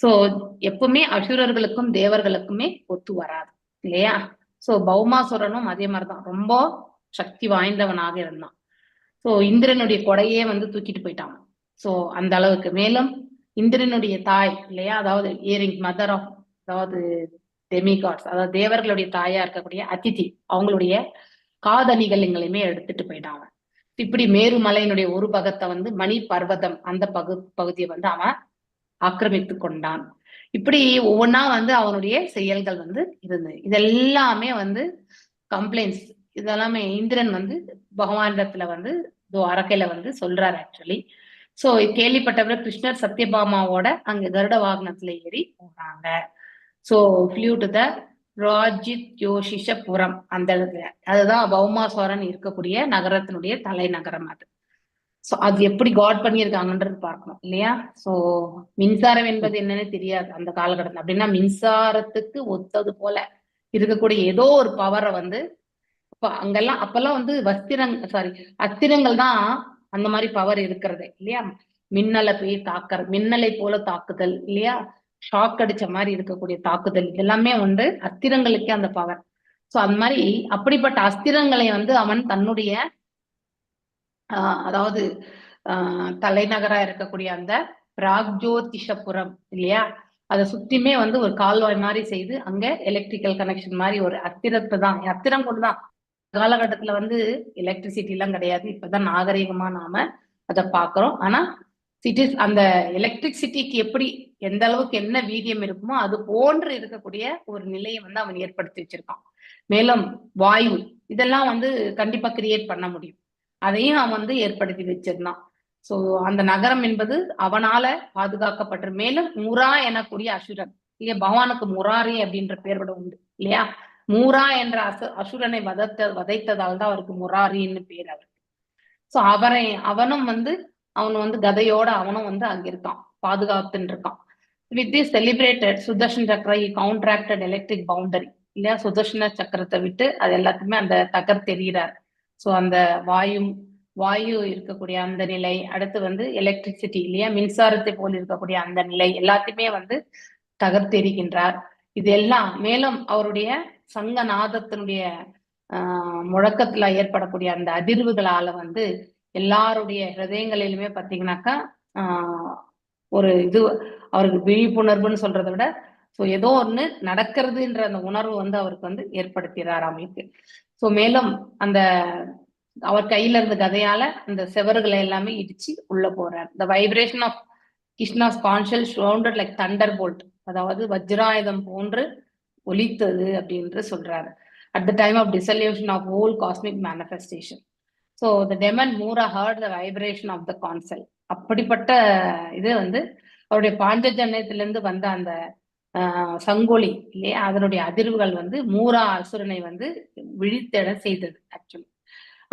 சோ எப்பவுமே அசுரர்களுக்கும் தேவர்களுக்குமே ஒத்து வராது இல்லையா? சோ பௌமாசுரனும் அதே மாதிரிதான் ரொம்ப சக்தி வாய்ந்தவனாக இருந்தான். சோ இந்திரனுடைய கொடையே வந்து தூக்கிட்டு போயிட்டான். சோ அந்த அளவுக்கு. மேலும் இந்திரனுடைய தாய் இல்லையா, அதாவது ஏரிங் மதர் ஆஃப், அதாவது டெமிகாட்ஸ், அதாவது தேவர்களுடைய தாயா இருக்கக்கூடிய அதிதி, அவங்களுடைய காதணிகளையுமே எடுத்துட்டு போயிட்டான். இப்படி மேருமலையினுடைய ஒரு பகத்தை வந்து மணி பர்வதம் அந்த பகுதியை வந்து அவன் ஆக்கிரமித்து கொண்டான். இப்படி ஒவ்வொன்னா வந்து அவனுடைய செயல்கள் வந்து இருந்தது. இதெல்லாமே வந்து கம்ப்ளைண்ட்ஸ், இதெல்லாமே இந்திரன் வந்து பகவானிடத்துல வந்து துவாரகையில வந்து சொல்றாரு ஆக்சுவலி. சோ கேள்விப்பட்டவர் கிருஷ்ணர் சத்யபாமாவோட அங்க கருட வாகனத்துல ஏறி போறாங்க. சோ ஃபியூ டு த ராஜித் யோஷிஷபுரம், அந்த இடத்துல, அதுதான் பௌமாசுரன் இருக்கக்கூடிய நகரத்தினுடைய தலைநகரம் அது. சோ அது எப்படி காட் பண்ணியிருக்காங்கன்றது பார்க்கணும் இல்லையா? சோ மின்சாரம் என்பது என்னன்னு தெரியாது அந்த காலகட்டத்தில். அப்படின்னா மின்சாரத்துக்கு ஒத்தது போல இருக்கக்கூடிய ஏதோ ஒரு பவரை வந்து அங்கெல்லாம் அப்பெல்லாம் வந்து அஸ்திரங்கள் தான் அந்த மாதிரி பவர் இருக்கிறது இல்லையா? மின்னலை போய் தாக்குறது, மின்னலை போல தாக்குதல் இல்லையா, ஷாக் அடிச்ச மாதிரி இருக்கக்கூடிய தாக்குதல், இதெல்லாமே வந்து அஸ்திரங்களுக்கே அந்த பவர். சோ அந்த மாதிரி அப்படிப்பட்ட அஸ்திரங்களை வந்து அவன் தன்னுடைய அதாவது தலைநகரா இருக்கக்கூடிய அந்த பிராக்ஜோதிஷபுரம் இல்லையா, அதை சுத்தியுமே வந்து ஒரு கால்வாய் மாதிரி செய்து அங்க எலக்ட்ரிக்கல் கனெக்ஷன் மாதிரி ஒரு அத்திரம் கொண்டுதான். காலகட்டத்துல வந்து எலக்ட்ரிசிட்டி எல்லாம் கிடையாது, இப்பதான் நாகரிகமா நாம அதை பாக்குறோம். ஆனா சிட்டிஸ் அந்த எலக்ட்ரிசிட்டிக்கு எப்படி எந்த அளவுக்கு என்ன வீரியம் இருக்குமோ அது போன்று இருக்கக்கூடிய ஒரு நிலையை வந்து அவன் ஏற்படுத்தி வச்சிருக்கான். மேலும் வாயு இதெல்லாம் வந்து கண்டிப்பா கிரியேட் பண்ண முடியும், அதையும் அவன் வந்து ஏற்படுத்தி வச்சிருந்தான். சோ அந்த நகரம் என்பது அவனால பாதுகாக்கப்பட்ட. மேலும் முரா எனக்கூடிய அசுரன் இல்லையா, பகவானுக்கு முராரி அப்படின்ற பேர் கூட உண்டு இல்லையா? மூரா என்ற அசுரனை வதைத்ததால் தான் அவருக்கு முராரின்னு பேர் அவருக்கு. சோ அவனும் வந்து கதையோட அவனும் வந்து அங்க இருக்கான், பாதுகாத்துன்னு இருக்கான். வித் திஸ் செலிப்ரேட்டட் சுதர்ஷன் சக்கர கவுண்ட்ராக்டட் எலக்ட்ரிக் பவுண்டரி இல்லையா, சுதர்ஷன சக்கரத்தை விட்டு அது எல்லாத்துக்குமே அந்த தெரிகிறார். சோ அந்த வாயு இருக்கக்கூடிய அந்த நிலை, அடுத்து வந்து எலக்ட்ரிசிட்டி இல்லையா, மின்சாரத்தை போல் இருக்கக்கூடிய அந்த நிலை எல்லாத்தையுமே வந்து தகர்த்தெறிகின்றார். இது எல்லாம் மேலும் அவருடைய சங்கநாதத்தினுடைய முழக்கத்துல ஏற்படக்கூடிய அந்த அதிர்வுகளால வந்து எல்லாருடைய ஹிருதயங்களிலுமே பாத்தீங்கன்னாக்கா ஒரு இது அவருக்கு விழிப்புணர்வுன்னு சொல்றதை விட சோ ஏதோ ஒண்ணு நடக்கிறதுன்ற அந்த உணர்வு வந்து அவருக்கு வந்து ஏற்படுத்துகிறார் அவங்களுக்கு. சோ மேலும் அந்த அவர் கையில இருந்த கதையால அந்த செவறுகளை எல்லாமே இடிச்சு உள்ள போறார். The vibration of Krishna's conchshell sounded like thunder bolt, அதாவது வஜ்ராயுதம் போன்று ஒலித்தது அப்படின்னு சொல்றாரு. At the time of dissolution of whole cosmic manifestation. So the demon Mura heard the vibration of the council. அப்படிப்பட்ட இது வந்து அவருடைய பாஞ்சஜன்யத்திலிருந்து வந்த அந்த சங்கோலி இல்லையா, அதனுடைய அதிர்வுகள் வந்து மூரா அசுரனை வந்து விழித்தெட செய்தது. ஆக்சுவலி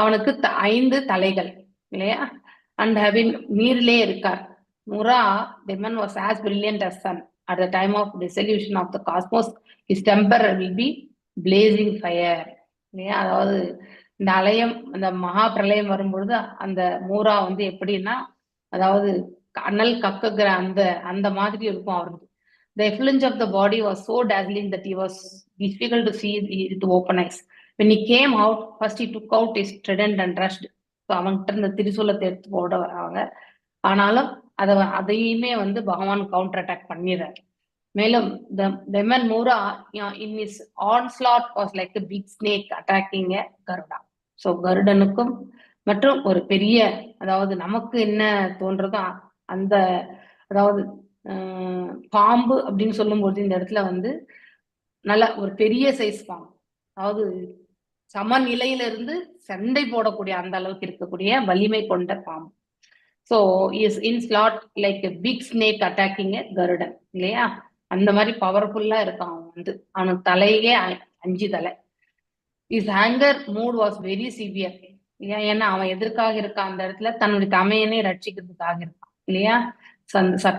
அவனுக்கு 5 தலைகள் இல்லையா, அண்ட் ஹேவிங் நீரிலே இருக்கார். Moora demon was as brilliant as sun. At the time of dissolution of the cosmos, his temper will be blazing fire இல்லையா. அதாவது இந்த அந்த மகா பிரளயம் வரும்பொழுது அந்த மூரா வந்து எப்படின்னா, அதாவது அனல் கக்குகிற அந்த மாதிரி இருக்கும் அவருக்கு. The effluence of the body was so dazzling that he was difficult to see with open eyes. When he came out, first he took out his trident and rushed. So அவன்கிட்ட இருந்த திரிசூலத்தை எடுத்து போட வராங்க. ஆனாலும் அதையுமே வந்து பகவான் கவுண்டர் அட்டாக் பண்ணிடுறாரு. மேலும் demon Mura in his onslaught was like a big snake attacking a Garuda. So கருடனுக்கும் மற்றும் ஒரு பெரிய, அதாவது நமக்கு என்ன தோன்றதோ அந்த, அதாவது பாம்பு அப்படின்னு சொல்லும்போது இந்த இடத்துல வந்து நல்ல ஒரு பெரிய சைஸ் பாம்பு, அதாவது சமநிலையில இருந்து சண்டை போடக்கூடிய அந்த அளவுக்கு இருக்கக்கூடிய வலிமை கொண்ட பாம்பு. So is in slot like big snake attacking கருடன் இல்லையா, அந்த மாதிரி பவர்ஃபுல்லா இருக்கான் அவன் வந்து. அவனுக்கு தலையே 5 தலை. His anger mood was very severe இல்லையா, ஏன்னா அவன் எதற்காக இருக்கான் அந்த இடத்துல, தன்னுடைய தமையனே ரட்சிக்கிறதுக்காக இருக்கான் இல்லையா.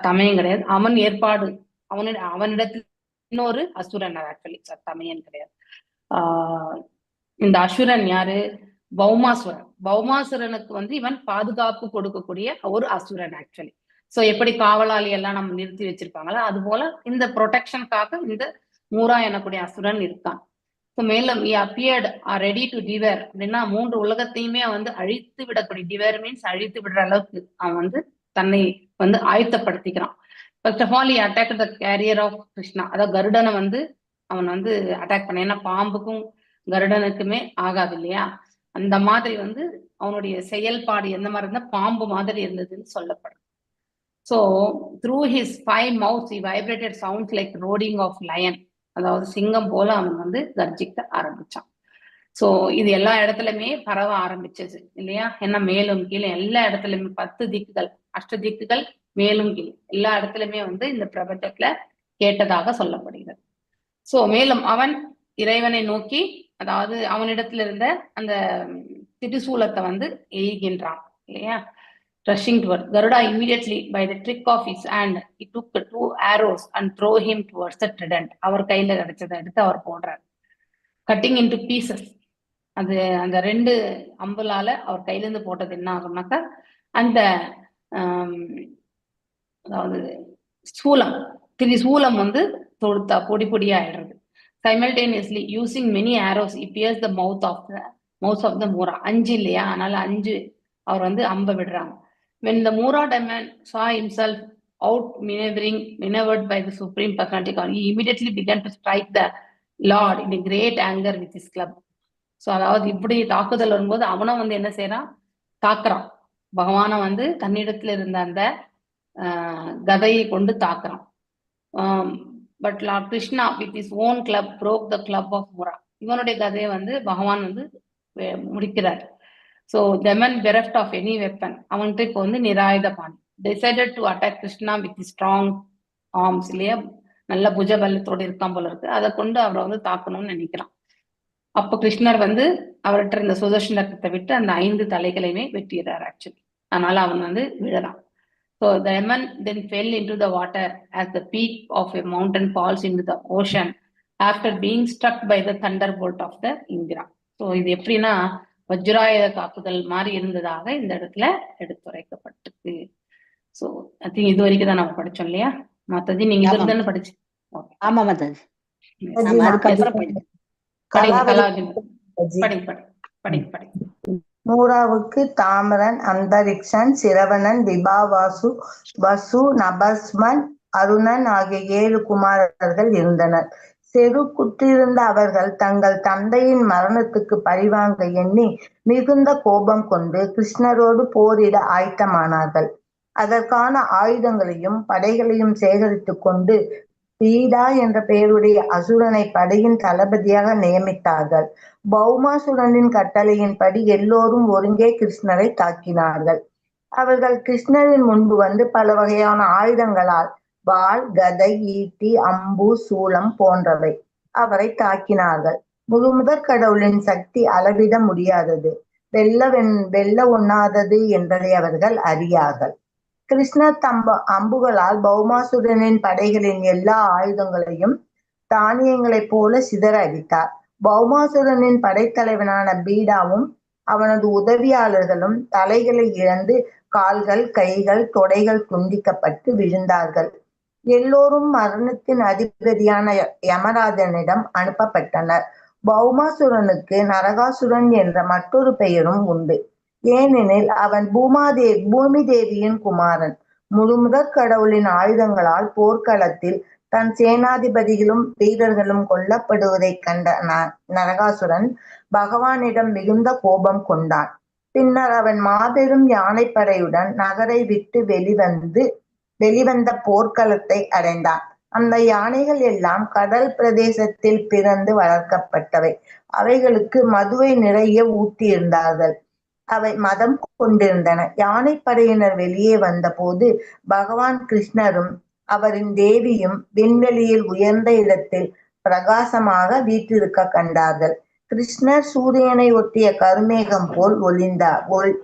தமையன் கிடையாது, அவன் ஏற்பாடு, அவனிடத்துல இன்னொரு அசுரன், ஆக்சுவலி தமையன் கிடையாது. இந்த அசுரன் யாரு? பௌமாசுரன். பௌமாசுரனுக்கு வந்து இவன் பாதுகாப்பு கொடுக்கக்கூடிய ஒரு அசுரன் ஆக்சுவலி. சோ எப்படி காவலாளி எல்லாம் நம்ம நிறுத்தி வச்சிருப்பாங்களோ அது போல இந்த ப்ரொடெக்ஷனுக்காக இந்த மூரா எனக்கூடிய அசுரன் இருக்கான். மேலும் அப்பியர்ட் ஆர் ரெடி டு டிவர் அப்படின்னா 3 உலகத்தையுமே வந்து அழித்து விடக்கூடிய, டிவர் மீன்ஸ் அழித்து விடுற அளவுக்கு அவன் வந்து தன்னை வந்து ஆயத்தப்படுத்திக்கிறான். First of all attack the carrier of Krishna, அதாவது கருடனை வந்து அவன் வந்து அட்டாக் பண்ண, ஏன்னா பாம்புக்கும் கருடனுக்குமே ஆகாது இல்லையா. அந்த மாதிரி வந்து அவனுடைய செயல்பாடு எந்த மாதிரி இருந்தா பாம்பு மாதிரி இருந்ததுன்னு சொல்லப்படுது. So through his 5 mouths he vibrated sounds like roaring of lion, அதாவது சிங்கம் போல அவன் வந்து கர்ஜிக்க ஆரம்பிச்சான். ஸோ இது எல்லா இடத்துலயுமே பரவ ஆரம்பிச்சது இல்லையா, ஏன்னா மேலும் கீழே எல்லா இடத்துலயுமே 10 திக்குகள், அஷ்ட திக்குகள், மேலும் கீழே எல்லா இடத்துலயுமே வந்து இந்த பிரபஞ்சத்துல கேட்டதாக சொல்லப்படுகிறது. சோ மேலும் அவன் இறைவனை நோக்கி, அதாவது அவனிடத்துல இருந்த அந்த திரிசூலத்தை வந்து எய்கின்றான் இல்லையா. Rushing toward Garuda immediately by the trick of his hand he took 2 arrows and throw him towards the trident. அவர் கையில கிடைச்சதை எடுத்து அவர் போடுறார். கட்டிங் இன்டு பீசஸ், அது அந்த 2 அம்புலால அவர் கையில இருந்து போட்டது என்ன ஆகும்னாக்கா அந்த அதாவது சூலம், திரிசூலம் வந்து தொடுத்தா பொடி பொடியா ஆயிடுறது. simultaneously using many arrows he pierced the mouth of the Mura. 5 இல்லையா, அதனால 5 அவர் வந்து அம்ப விடுறாங்க. when the Mura demon saw himself maneuvered by the supreme personality, he immediately began to strike the Lord in a great anger with his club. So அதாவது இப்படி தாக்குதல் வரும்போது அவனும் வந்து என்ன செய்யறான், தாக்குறான். பகவானை வந்து தன்னிடத்துல இருந்த அந்த கதையை கொண்டு தாக்குறான். But lord Krishna with his own club broke the club of Mura. இவனுடைய கதையை வந்து பகவான் வந்து முடிக்கிறார். So demon bereft of any weapon, அவன்கிட்ட இப்போ வந்து நிராயுத பாணி, decided to attack Krishna with strong arms இல்லையா, நல்ல புஜபலத்தோடு இருக்கான் போல இருக்கு, அதை கொண்டு அவரை வந்து தாக்கணும்னு நினைக்கிறான். அப்போ கிருஷ்ணர் வந்து அவர்கிட்ட இருந்த சுதர்ஷன சக்கரத்தை விட்டு அந்த 5 தலைகளையுமே வெட்டிடுறார் ஆக்சுவலி. அதனால அவன் வந்து விழறான். So the demon then fell into the water as the peak of a mountain falls into the ocean after being struck by the thunderbolt of the Indra. So இது எப்படின்னா வஜ்ராயுத தாக்குதல் மாதிரி இருந்ததாக இந்த இடத்துல எடுத்துரைக்கப்பட்டிருக்கு. ஸோ ஐ திங்க் இது வரைக்கும் தான் நம்ம படிச்சோம் இல்லையா மாதாஜி, நீங்க இதுல தானே படிச்சு? ஆமா மாதாஜி, அதுக்கப்புறம் மூராவுக்கு தாமரன், அந்தரிக்ஷன், சிரவணன், விபாவாசு, வசு, நபஸ்மன், அருணன் ஆகிய 7 குமாரர்கள் இருந்தனர். செருக்குற்றிருந்த அவர்கள் தங்கள் தந்தையின் மரணத்துக்கு பழிவாங்க எண்ணி மிகுந்த கோபம் கொண்டு கிருஷ்ணரோடு போரிட ஆயத்தமானார்கள். அதற்கான ஆயுதங்களையும் படைகளையும் சேகரித்து கொண்டு பீடா என்ற பெயருடைய அசுரனை படையின் தளபதியாக நியமித்தார்கள். பௌமாசுரனின் கட்டளையின்படி எல்லோரும் ஒருங்கே கிருஷ்ணரை தாக்கினார்கள். அவர்கள் கிருஷ்ணரின் முன்பு வந்து பல வகையான ஆயுதங்களால், வாள், கதை, ஈட்டி, அம்பு, சூலம் போன்றவை அவரை தாக்கினார்கள். முழுமுதற் கடவுளின் சக்தி அளவிட முடியாதது, வெல்ல ஒண்ணாதது என்பதை அவர்கள் அறியார்கள். கிருஷ்ணர் அம்புகளால் பௌமாசுரனின் படைகளின் எல்லா ஆயுதங்களையும் தானியங்களைப் போல சிதற அடித்தார். பௌமாசுரனின் படைத்தலைவனான பீடாவும் அவனது உதவியாளர்களும் தலைகளை இழந்து கால்கள், கைகள், தொடைகள் துண்டிக்கப்பட்டு விழுந்தார்கள். எல்லோரும் மரணத்தின் அதிபதியான யமராஜனிடம் அனுப்பப்பட்டனர். பௌமாசுரனுக்கு நரகாசுரன் என்ற மற்றொரு பெயரும் உண்டு. ஏனெனில் அவன் பூமி தேவியின் குமாரன். முழுமுதற் கடவுளின் ஆயுதங்களால் போர்க்களத்தில் தன் சேனாதிபதிகளும் வீரர்களும் கொல்லப்படுவதை கண்ட நரகாசுரன் பகவானிடம் மிகுந்த கோபம் கொண்டான். பின்னர் அவன் மாபெரும் யானைப்படையுடன் நகரை விட்டு வெளிவந்த போர்க்களத்தை அடைந்தான். அந்த யானைகள் எல்லாம் கடல் பிரதேசத்தில் பிறந்து வளர்க்கப்பட்டவை. அவைகளுக்கு மதுவை நிறைய ஊட்டியிருந்தார்கள். அவை மதம் கொண்டிருந்தன. யானைப்படையினர் வெளியே வந்தபோது பகவான் கிருஷ்ணரும் அவரின் தேவியும் விண்வெளியில் உயர்ந்த இடத்தில் பிரகாசமாக வீற்றிருக்க கண்டார்கள். கிருஷ்ணர் சூரியனை ஒட்டிய கருமேகம் போல்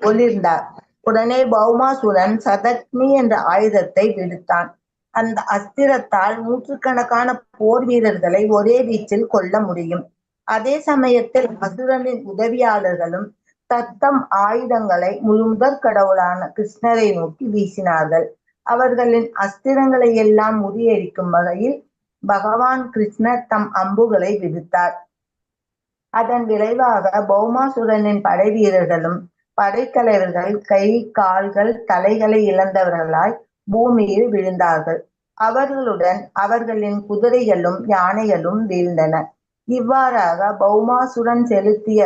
ஒளிர்ந்தார். உடனே பௌமாசுரன் சதக்னி என்ற ஆயுதத்தை விடுத்தான். அந்த அஸ்திரத்தால் நூற்றுக்கணக்கான போர் வீரர்களை ஒரே வீச்சில் கொல்ல முடியும். அதே சமயத்தில் அசுரனின் உதவியாளர்களும் தத்தம் ஆயுதங்களை முதற் கடவுளான கிருஷ்ணரை நோக்கி வீசினார்கள். அவர்களின் அஸ்திரங்களை எல்லாம் முறியடிக்கும் வகையில் பகவான் கிருஷ்ணர் தம் அம்புகளை விடுத்தார். அதன் விளைவாக பௌமாசுரனின் படை வீரர்களும் படைத்தலைவர்கள் கை கால்கள் தலைகளை இழந்தவர்களாய் பூமியில் விழுந்தார்கள். அவர்களுடன் அவர்களின் குதிரைகளும் யானைகளும் வீழ்ந்தன. இவ்வாறாக பௌமாசுரன் செலுத்திய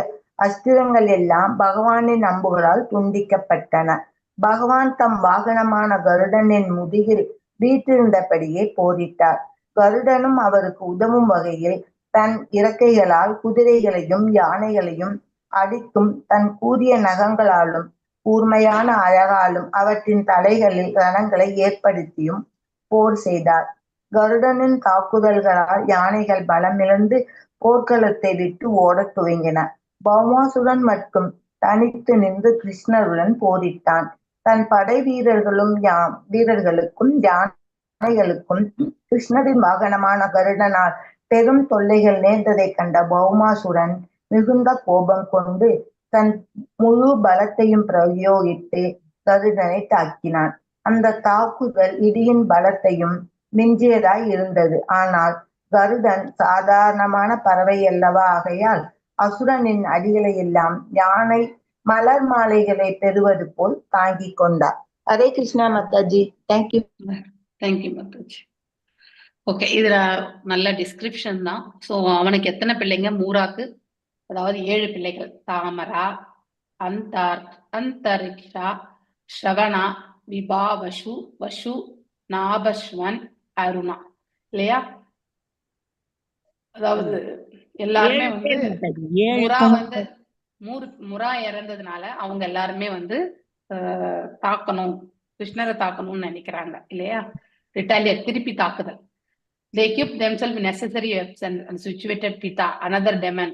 அஸ்திரங்கள் எல்லாம் பகவானின் அம்புகளால் துண்டிக்கப்பட்டன. பகவான் தம் வாகனமான கருடனின் முதுகில் வீற்றிருந்தபடியே போரிட்டார். கருடனும் அவருக்கு உதவும் வகையில் தன் இறக்கைகளால் குதிரைகளையும் யானைகளையும் அடித்தும் தன் கூரிய நகங்களாலும் கூர்மையான அழகாலும் அவற்றின் தலைகளில் ரணங்களை ஏற்படுத்தியும் போர் செய்தார். கருடனின் தாக்குதல்களால் யானைகள் பலமிழந்து போர்க்களத்தை விட்டு ஓடத் துவங்கின. பௌமாசுரன் மட்டும் தனித்து நின்று கிருஷ்ணருடன் போரிட்டான். தன் படை வீரர்களுக்கும் யானைகளுக்கும் கிருஷ்ணரின் வாகனமான கருடனால் பெரும் தொல்லைகள் நேர்ந்ததைக் கண்ட பௌமாசுரன் மிகுந்த கோபம் கொண்டு தன் முழு பலத்தையும் பிரயோகித்து கருடனை தாக்கினான். அந்த தாக்குதல் இடியின் பலத்தையும் மிஞ்சியதாய் இருந்தது. ஆனால் கருடன் சாதாரணமான பறவை அல்லவா ஆகையால் அசுரனின் அடிகளை எல்லாம் யானை மலர் மாலைகளை பெறுவது போல் தாங்கிக் கொண்டார். Hare Krishna Mataji. Thank you. Thank you Mataji. Okay, இதுல நல்ல டிஸ்கிரிப்ஷன் தான். ஸோ அவனுக்கு எத்தனை பிள்ளைங்க? மூராக்கு அதாவது 7 பிள்ளைகள். தாமரா, அந்தரிக்ஷா, ஸ்ரவணா, விபா, வசு, நாபஸ்வன், அருணா, இல்லையா? அதாவது எல்லாருமே வந்து முரா இறந்ததுனால அவங்க எல்லாருமே வந்து தாக்கணும், கிருஷ்ணரை தாக்கணும்னு நினைக்கிறாங்க இல்லையா? ரிட்டாலியேட், திருப்பி தாக்குதல். They equip themselves necessary weapons and situated Pita, another demon,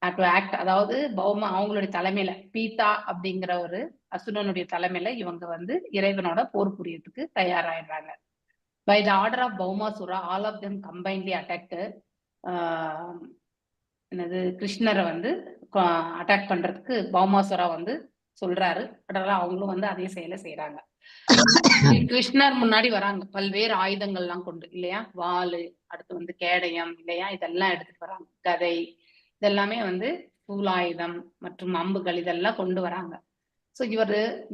to act. அதாவது பௌமா அவங்களுடைய தலைமையில, பீதா அப்படிங்கிற ஒரு அசுரனுடைய தலைமையில இவங்க வந்து இறைவனோட போர் புரியறதுக்கு தயாராயிடுறாங்க. By the order of Baumasura, all of them combinedly attacked கிருஷ்ணரை வந்து அட்டாக் பண்றதுக்கு பௌமாசுரா வந்து சொல்றாரு. அதனால அவங்களும் வந்து அதே செயலை செய்யறாங்க. கிருஷ்ணர் முன்னாடி வராங்க பல்வேறு ஆயுதங்கள்லாம் கொண்டு, இல்லையா? வாளு, அடுத்து வந்து கேடயம், இல்லையா? இதெல்லாம் எடுத்துட்டு வராங்க. கதை, இதெல்லாமே வந்து சூலாயுதம் மற்றும் அம்புகள் இதெல்லாம் கொண்டு வராங்க. ஸோ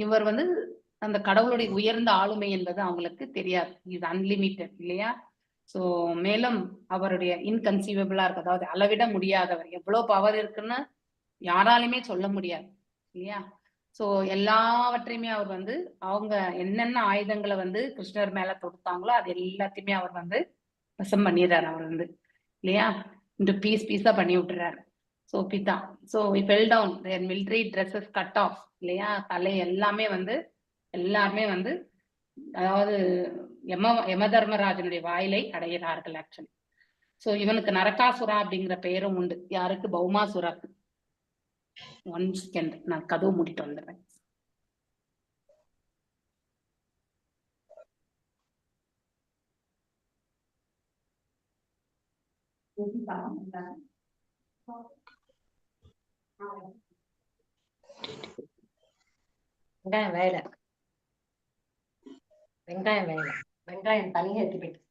இவர் வந்து அந்த கடவுளுடைய உயர்ந்த ஆளுமை என்பது அவங்களுக்கு தெரியாது. இது அன்லிமிட்டட், இல்லையா? ஸோ மேலும் அவருடைய இன்கன்சீவபிளா இருக்கு, அதாவது அளவிட முடியாதவர். எவ்வளவு பவர் இருக்குன்னு யாராலுமே சொல்ல முடியாது, இல்லையா? ஸோ எல்லாவற்றையுமே அவர் வந்து அவங்க என்னென்ன ஆயுதங்களை வந்து கிருஷ்ணர் மேல தொடுத்தாங்களோ அது எல்லாத்தையுமே அவர் வந்து வசம் பண்ணிடுறாரு. அவர் வந்து, இல்லையா, இந்த பீஸா பண்ணி விட்டுறாரு. ஸோ பிதா, ஸோ ஃபெல் டவுன், தேர் மிலிட்டரி ட்ரெஸ்ஸஸ் கட் ஆஃப், இல்லையா? தலை எல்லாமே வந்து அதாவது யமதர்மராஜனுடைய வாயிலை அடைகிறார்கள் ஆக்சுவலி. ஸோ இவனுக்கு நரகாசுரா அப்படிங்கிற பெயரும் உண்டு. யாருக்கு? பௌமாசுராக்கு. 1 செகண்ட், நான் கதவு மூடிட்டு வந்துடுறேன். வெங்காயம் வேலை, வெங்காயம் தனியா எடுத்து போயிட்டு.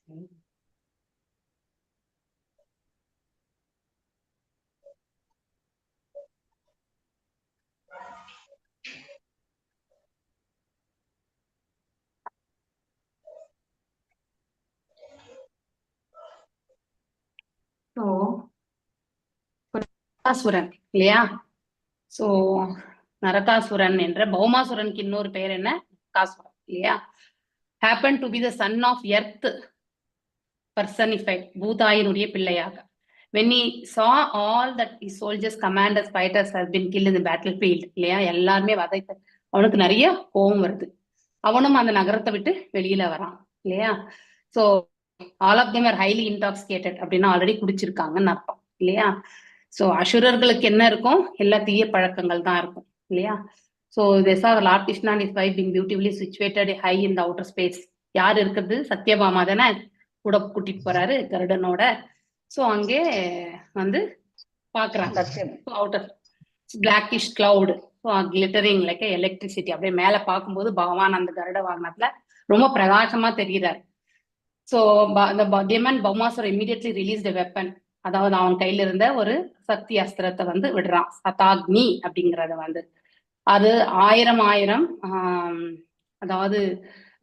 அசுரன், இல்லையா? ஸோ நரகாசுரன் என்ற பௌமாசுரனுக்கு இன்னொரு பெயர் என்ன, நரகாசுரன் இல்லையா, happen to be the son of earth personified, பூதாயினுடைய பிள்ளையாக. when he saw all that his soldiers, commanders, fighters have been killed in the battlefield இல்லையா, எல்லாருமே வதைத்த அவனுக்கு நிறைய கோபம் வருது. அவனும் அந்த நகரத்தை விட்டு வெளியில வரான் இல்லையா. So all of them are highly intoxicated அப்படின்னா ஆல்ரெடி குடிச்சிருக்காங்கன்னு அர்த்தம் இல்லையா. சோ அசுரர்களுக்கு என்ன இருக்கும், எல்லா தீய பழக்கங்கள் தான் இருக்கும் இல்லையா. So this are Lord Krishna and his wife being beautifully situated high in the outer space. யார் இருக்கிறது, சத்யபாமா தானே கூட கூட்டிட்டு போறாரு கருடனோட. சோ அங்கே வந்து பாக்குறாங்க outer blackish cloud glittering like electricity, அப்படியே மேல பார்க்கும்போது பகவான் அந்த கருட வாகனத்துல ரொம்ப பிரகாசமா தெரிகிறார். So demon Bhaumasuran immediately released a weapon, அதாவது அவன் கையில இருந்த ஒரு சக்தி அஸ்திரத்தை வந்து விடுறான், சதாக்னி அப்படிங்கறத வந்து. அது ஆயிரம் அதாவது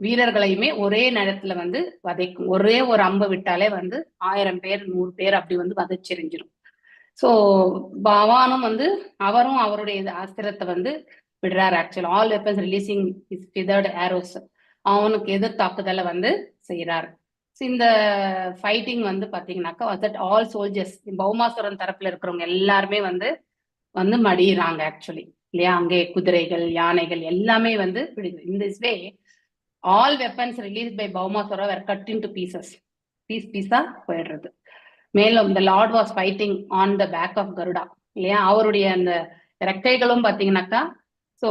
வீரர்களையுமே ஒரே நேரத்துல வந்து வதைக்கும். ஒரே ஒரு அம்பு விட்டாலே வந்து 1000 பேர் 100 பேர் அப்படி வந்து வதைச்செறிஞ்சிரும். சோ பகவானும் வந்து அவரும் அவருடைய அஸ்திரத்தை வந்து விடுறாரு. Actually all weapons releasing is feathered arrows, அவனுக்கு எதிர் தாக்குதலை வந்து செய்யறாரு. இந்த ஃபைட்டிங் வந்து பாத்தீங்கன்னாக்கா தட் ஆல் சோல்ஜர்ஸ், பௌமாசுரன் தரப்புல இருக்கிறவங்க எல்லாருமே வந்து மடியிறாங்க ஆக்சுவலி இல்லையா. அங்கே குதிரைகள், யானைகள் எல்லாமே வந்து in this way all weapons released by Baumasura were cut into pieces. பீஸா போயிடுறது. மேலும் the Lord was fighting on the back of Garuda இல்லையா. அவருடைய அந்த ரெக்கைகளும் பாத்தீங்கன்னாக்கா சோ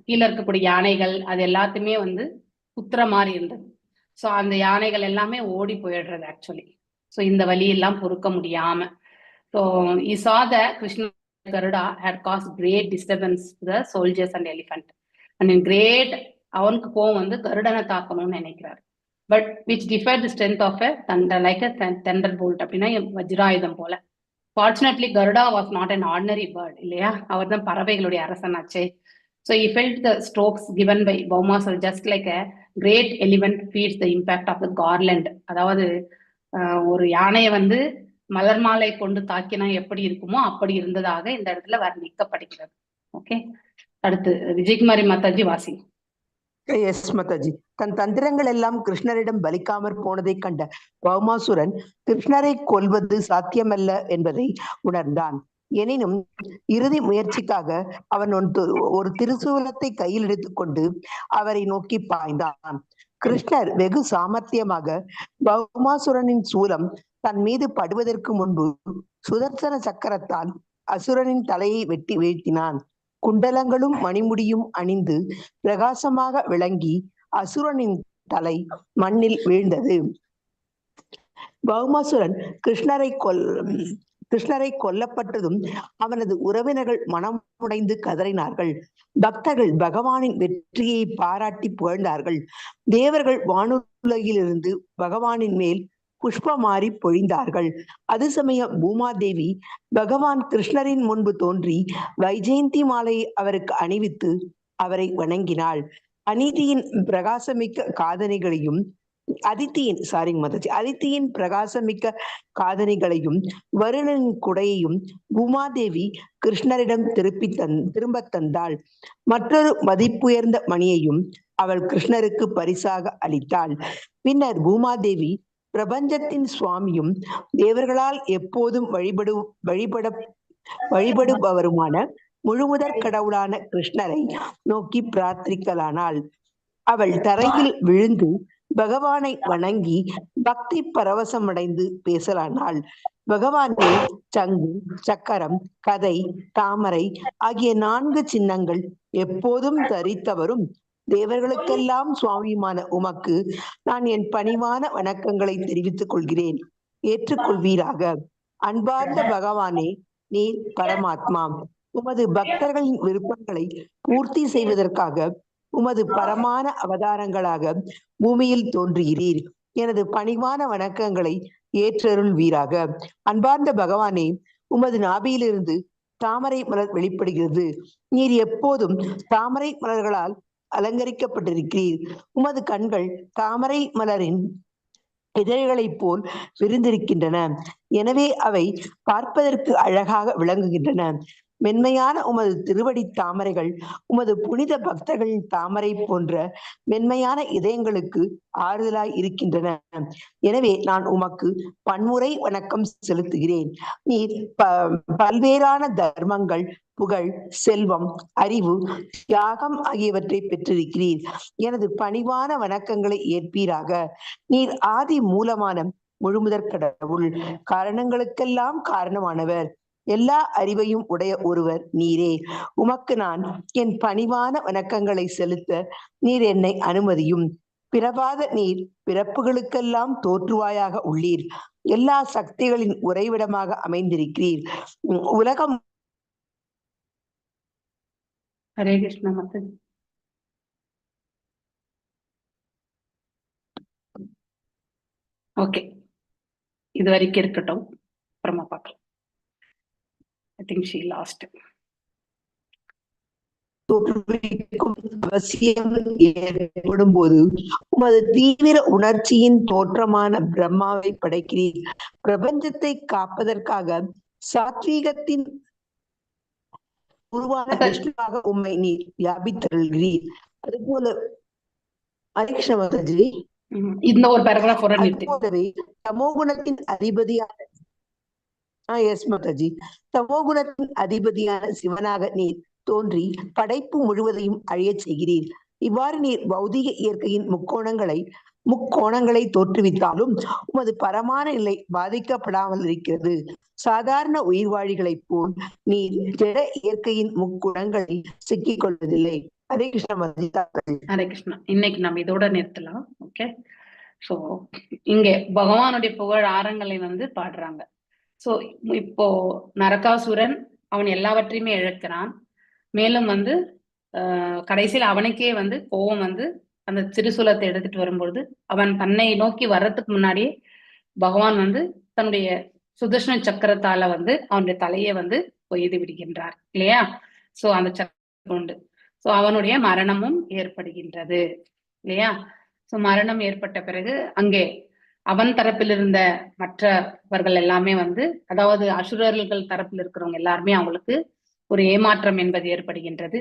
கீழே இருக்கக்கூடிய யானைகள் அது எல்லாத்தையுமே வந்து குத்துற மாதிரி இருந்தது. சோ அந்த யானைகள் எல்லாமே ஓடி போயிடுறது ஆக்சுவலி. சோ இந்த வழியெல்லாம் பொறுக்க முடியாம so he saw that Krishna Garuda had caused great disturbance to the soldiers and elephant, and in great அவனுக்கு கோவம் வந்து கருடனை தாக்கணும்னு நினைக்கிறார். But which defied the strength of a thunder like a thunder bolt, அப்படின்னா வஜ்ராயுதம் போல. Fortunately Garuda was not an ordinary bird இல்லையா, அவர் தான் பறவைகளுடைய அரசனாச்சே. So he felt the strokes given by Baumasura just like a great elephant feels the impact of the garland. அதாவது ஒரு யானையை வந்து மலர் மாலை கொண்டு தாக்கினா எப்படி இருக்குமோ அப்படி இருந்ததாக இந்த இடத்துல வர்ணிக்கப்படுகிறது. ஓகே, அடுத்து விஜயகுமாரி மாதாஜி வாசி. எஸ் மாதாஜி. தன் தந்திரங்கள் எல்லாம் கிருஷ்ணரிடம் பலிக்காமற் போனதை கண்ட பௌமாசுரன் கிருஷ்ணரை கொல்வது சாத்தியமல்ல என்பதை உணர்ந்தான். எனினும் இறுதி முயற்சிக்காக அவன் ஒரு திருசூலத்தை கையில் எடுத்துக்கொண்டு அவரை நோக்கி பாய்ந்தான். கிருஷ்ணர் வெகு சாமர்த்தியமாக பௌமாசுரனின் சூலம் தன் மீது படுவதற்கு முன்பு சுதர்சன சக்கரத்தால் அசுரனின் தலையை வெட்டி வீழ்த்தினான். குண்டலங்களும் மணிமுடியும் அணிந்து பிரகாசமாக விளங்கி அசுரனின் தலை மண்ணில் வீழ்ந்தது. பௌமாசுரன் கிருஷ்ணரை கொல்லப்பட்டதும் அவனது உறவினர்கள் மனம் உடைந்து கதறினார்கள். பக்தர்கள் பகவானின் வெற்றியை பாராட்டி புகழ்ந்தார்கள். தேவர்கள் வானுலகிலிருந்து பகவானின் மேல் புஷ்பமாரி பொழிந்தார்கள். அது சமயம் பூமாதேவி பகவான் கிருஷ்ணரின் முன்பு தோன்றி வைஜெயந்தி மாலையை அவருக்கு அணிவித்து அவரை வணங்கினாள். அதித்தியின் பிரகாசமிக்க காதணிகளையும் வருணனின் குடையையும் பூமாதேவி கிருஷ்ணரிடம் திரும்ப தந்தாள். மற்றொரு மதிப்புயர்ந்த மணியையும் அவள் கிருஷ்ணருக்கு பரிசாக அளித்தாள். பின்னர் பூமாதேவி பிரபஞ்சத்தின் சுவாமியும் தேவர்களால் எப்போதும் வழிபடுபவருமான முழுமுதற் கடவுளான கிருஷ்ணரை நோக்கி பிரார்த்திக்கலானாள். அவள் தரையில் விழுந்து பகவானை வணங்கி பக்தி பரவசமடைந்து பேசலானாள். பகவானே சங்கு, சக்கரம், கதை, தாமரை ஆகிய 4 சின்னங்கள் எப்போதும் தரித்தவரும் தேவர்களுக்கெல்லாம் சுவாமியுமான உமக்கு நான் என் பணிவான வணக்கங்களை தெரிவித்துக் கொள்கிறேன். ஏற்றுக்கொள்வீராக. அன்பார்ந்த பகவானே, நீர் பரமாத்மா. உமது பக்தர்களின் விருப்பங்களை பூர்த்தி செய்வதற்காக உமது பரமான அவதாரங்களாக பூமியில் தோன்றுகிறீர். எனது பணிவான வணக்கங்களை ஏற்றருள்வீராக. அன்பார்ந்த பகவானே, உமது நாபியிலிருந்து தாமரை மலர் வெளிப்படுகிறது. நீர் எப்போதும் தாமரை மலர்களால் அலங்கரிக்கப்பட்டிருக்கிறீர். உமது கண்கள் தாமரை மலரின் இதழ்களைப் போல் விரிந்திருக்கின்றன. எனவே அவை பார்ப்பதற்கு அழகாக விளங்குகின்றன. மென்மையான உமது திருவடி தாமரைகள் உமது புனித பக்தர்களின் தாமரை போன்ற மென்மையான இதயங்களுக்கு ஆறுதலாய் இருக்கின்றன. எனவே நான் உமக்கு பன்முறை வணக்கம் செலுத்துகிறேன். நீர் பல்வேறான தர்மங்கள், புகழ், செல்வம், அறிவு, தியாகம் ஆகியவற்றை பெற்றிருக்கிறீர். எனது பணிவான வணக்கங்களை ஏற்பீராக. நீர் ஆதி மூலமான முழுமுதற் கடவுள், காரணங்களுக்கெல்லாம் காரணமானவர், எல்லா அறிவையும் உடைய ஒருவர் நீரே. உமக்கு நான் என் பணிவான வணக்கங்களை செலுத்த நீர் என்னை அனுமதியும். பிறவாத நீர் பிறப்புகளுக்கெல்லாம் தோற்றுவாயாக உள்ளீர். எல்லா சக்திகளின் உறைவிடமாக அமைந்திருக்கிறீர். உலகம். ஹரே கிருஷ்ணா மாதாஜி. ஓகே, இது வரைக்கும் இருக்கட்டும், அப்புறமா பார்க்கலாம். I think she lost it. அவசியம் ஏற்படும் போது உமது தீவிர உணர்ச்சியின் தோற்றமான பிரம்மாவை படைக்கிறீர். பிரபஞ்சத்தை காப்பதற்காக சாத்வீகத்தின் உருவான விஷ்ணுவாக உம்மை நீர் வியாபித்தருள்கிறீர். அதுபோல ஹரிகிருஷ்ணமாதாஜி, இந்த ஒரு பேராகிராஃப் அதுபோலவே தமோகுணத்தின் அதிபதியான மாதாஜி, தமோகுணத்தின் அதிபதியான சிவனாக நீர் தோன்றி படைப்பு முழுவதையும் அழியச் செய்கிறீர். இவ்வாறு நீர் பௌதிக இயற்கையின் முக்கோணங்களை தோற்றுவித்தாலும் உமது பரமான நிலை பாதிக்கப்படாமல் இருக்கிறது. சாதாரண உயிர்வாழிகளைப் போல் நீர் ஜட இயற்கையின் முக்குணங்களில் சிக்கிக் கொள்வதில்லை. ஹரே கிருஷ்ணா மாதாஜி. ஹரே கிருஷ்ணா. இன்னைக்கு நம்ம இதோட நிறுத்தலாம். ஓகே, சோ இங்க பகவானுடைய புகழ் ஆரங்களை பாடுறாங்க. சோ இப்போ நரகாசுரன் அவன் எல்லாவற்றையுமே இழக்கிறான். மேலும் கடைசியில் அவனுக்கே கோபம் அந்த திருசூலத்தை எடுத்துட்டு வரும்பொழுது அவன் தன்னை நோக்கி வர்றதுக்கு முன்னாடியே பகவான் தன்னுடைய சுதர்ஷன சக்கரத்தால அவனுடைய தலையை கொய்து விடுகின்றார் இல்லையா. சோ அந்த சக்கரம் உண்டு. சோ அவனுடைய மரணமும் ஏற்படுகின்றது இல்லையா. சோ மரணம் ஏற்பட்ட பிறகு அங்கே அவன் தரப்பில் இருந்த மற்றவர்கள் எல்லாமே அதாவது அசுரர்கள் தரப்பில் இருக்கிறவங்க எல்லாருமே அவங்களுக்கு ஒரு ஏமாற்றம் என்பது ஏற்படுகின்றது.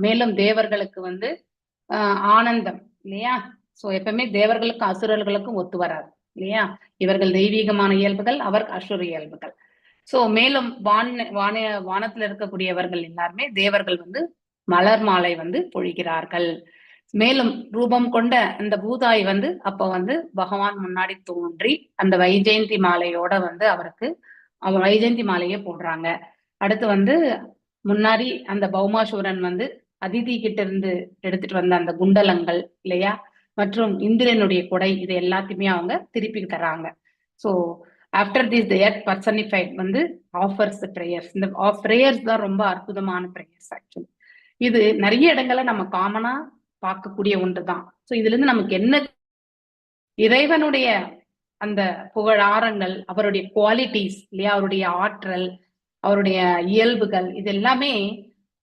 மேலும் தேவர்களுக்கு ஆனந்தம் இல்லையா. சோ எப்பவுமே தேவர்களுக்கும் அசுரர்களுக்கும் ஒத்து வராது இல்லையா. இவர்கள் தெய்வீகமான இயல்புகள், அவர் அசுர இயல்புகள். சோ மேலும் வானத்துல இருக்கக்கூடியவர்கள் எல்லாருமே தேவர்கள் மலர் மாலை பொழிகிறார்கள். மேலும் ரூபம் கொண்ட அந்த பூதாய் அப்ப பகவான் முன்னாடி தோன்றி அந்த வைஜெயந்தி மாலையோட அவருக்கு வைஜெயந்தி மாலையே போடுறாங்க. அடுத்து முன்னாடி அந்த பௌமாசூரன் அதிதி கிட்ட இருந்து எடுத்துட்டு வந்த அந்த குண்டலங்கள் இல்லையா, மற்றும் இந்திரனுடைய கொடை, இது எல்லாத்தையுமே அவங்க திருப்பி தர்றாங்க. So after this the earth personified offers the prayers. இந்த prayers தான் ரொம்ப அற்புதமான prayers ஆக்சுவலி. இது நிறைய இடங்களை நம்ம காமனா பார்க்கக்கூடிய ஒன்றுதான். சோ இதுல இருந்து நமக்கு என்ன, இறைவனுடைய அந்த புகழாரங்கள், அவருடைய குவாலிட்டிஸ் இல்லையா, அவருடைய ஆற்றல், அவருடைய இயல்புகள், இது எல்லாமே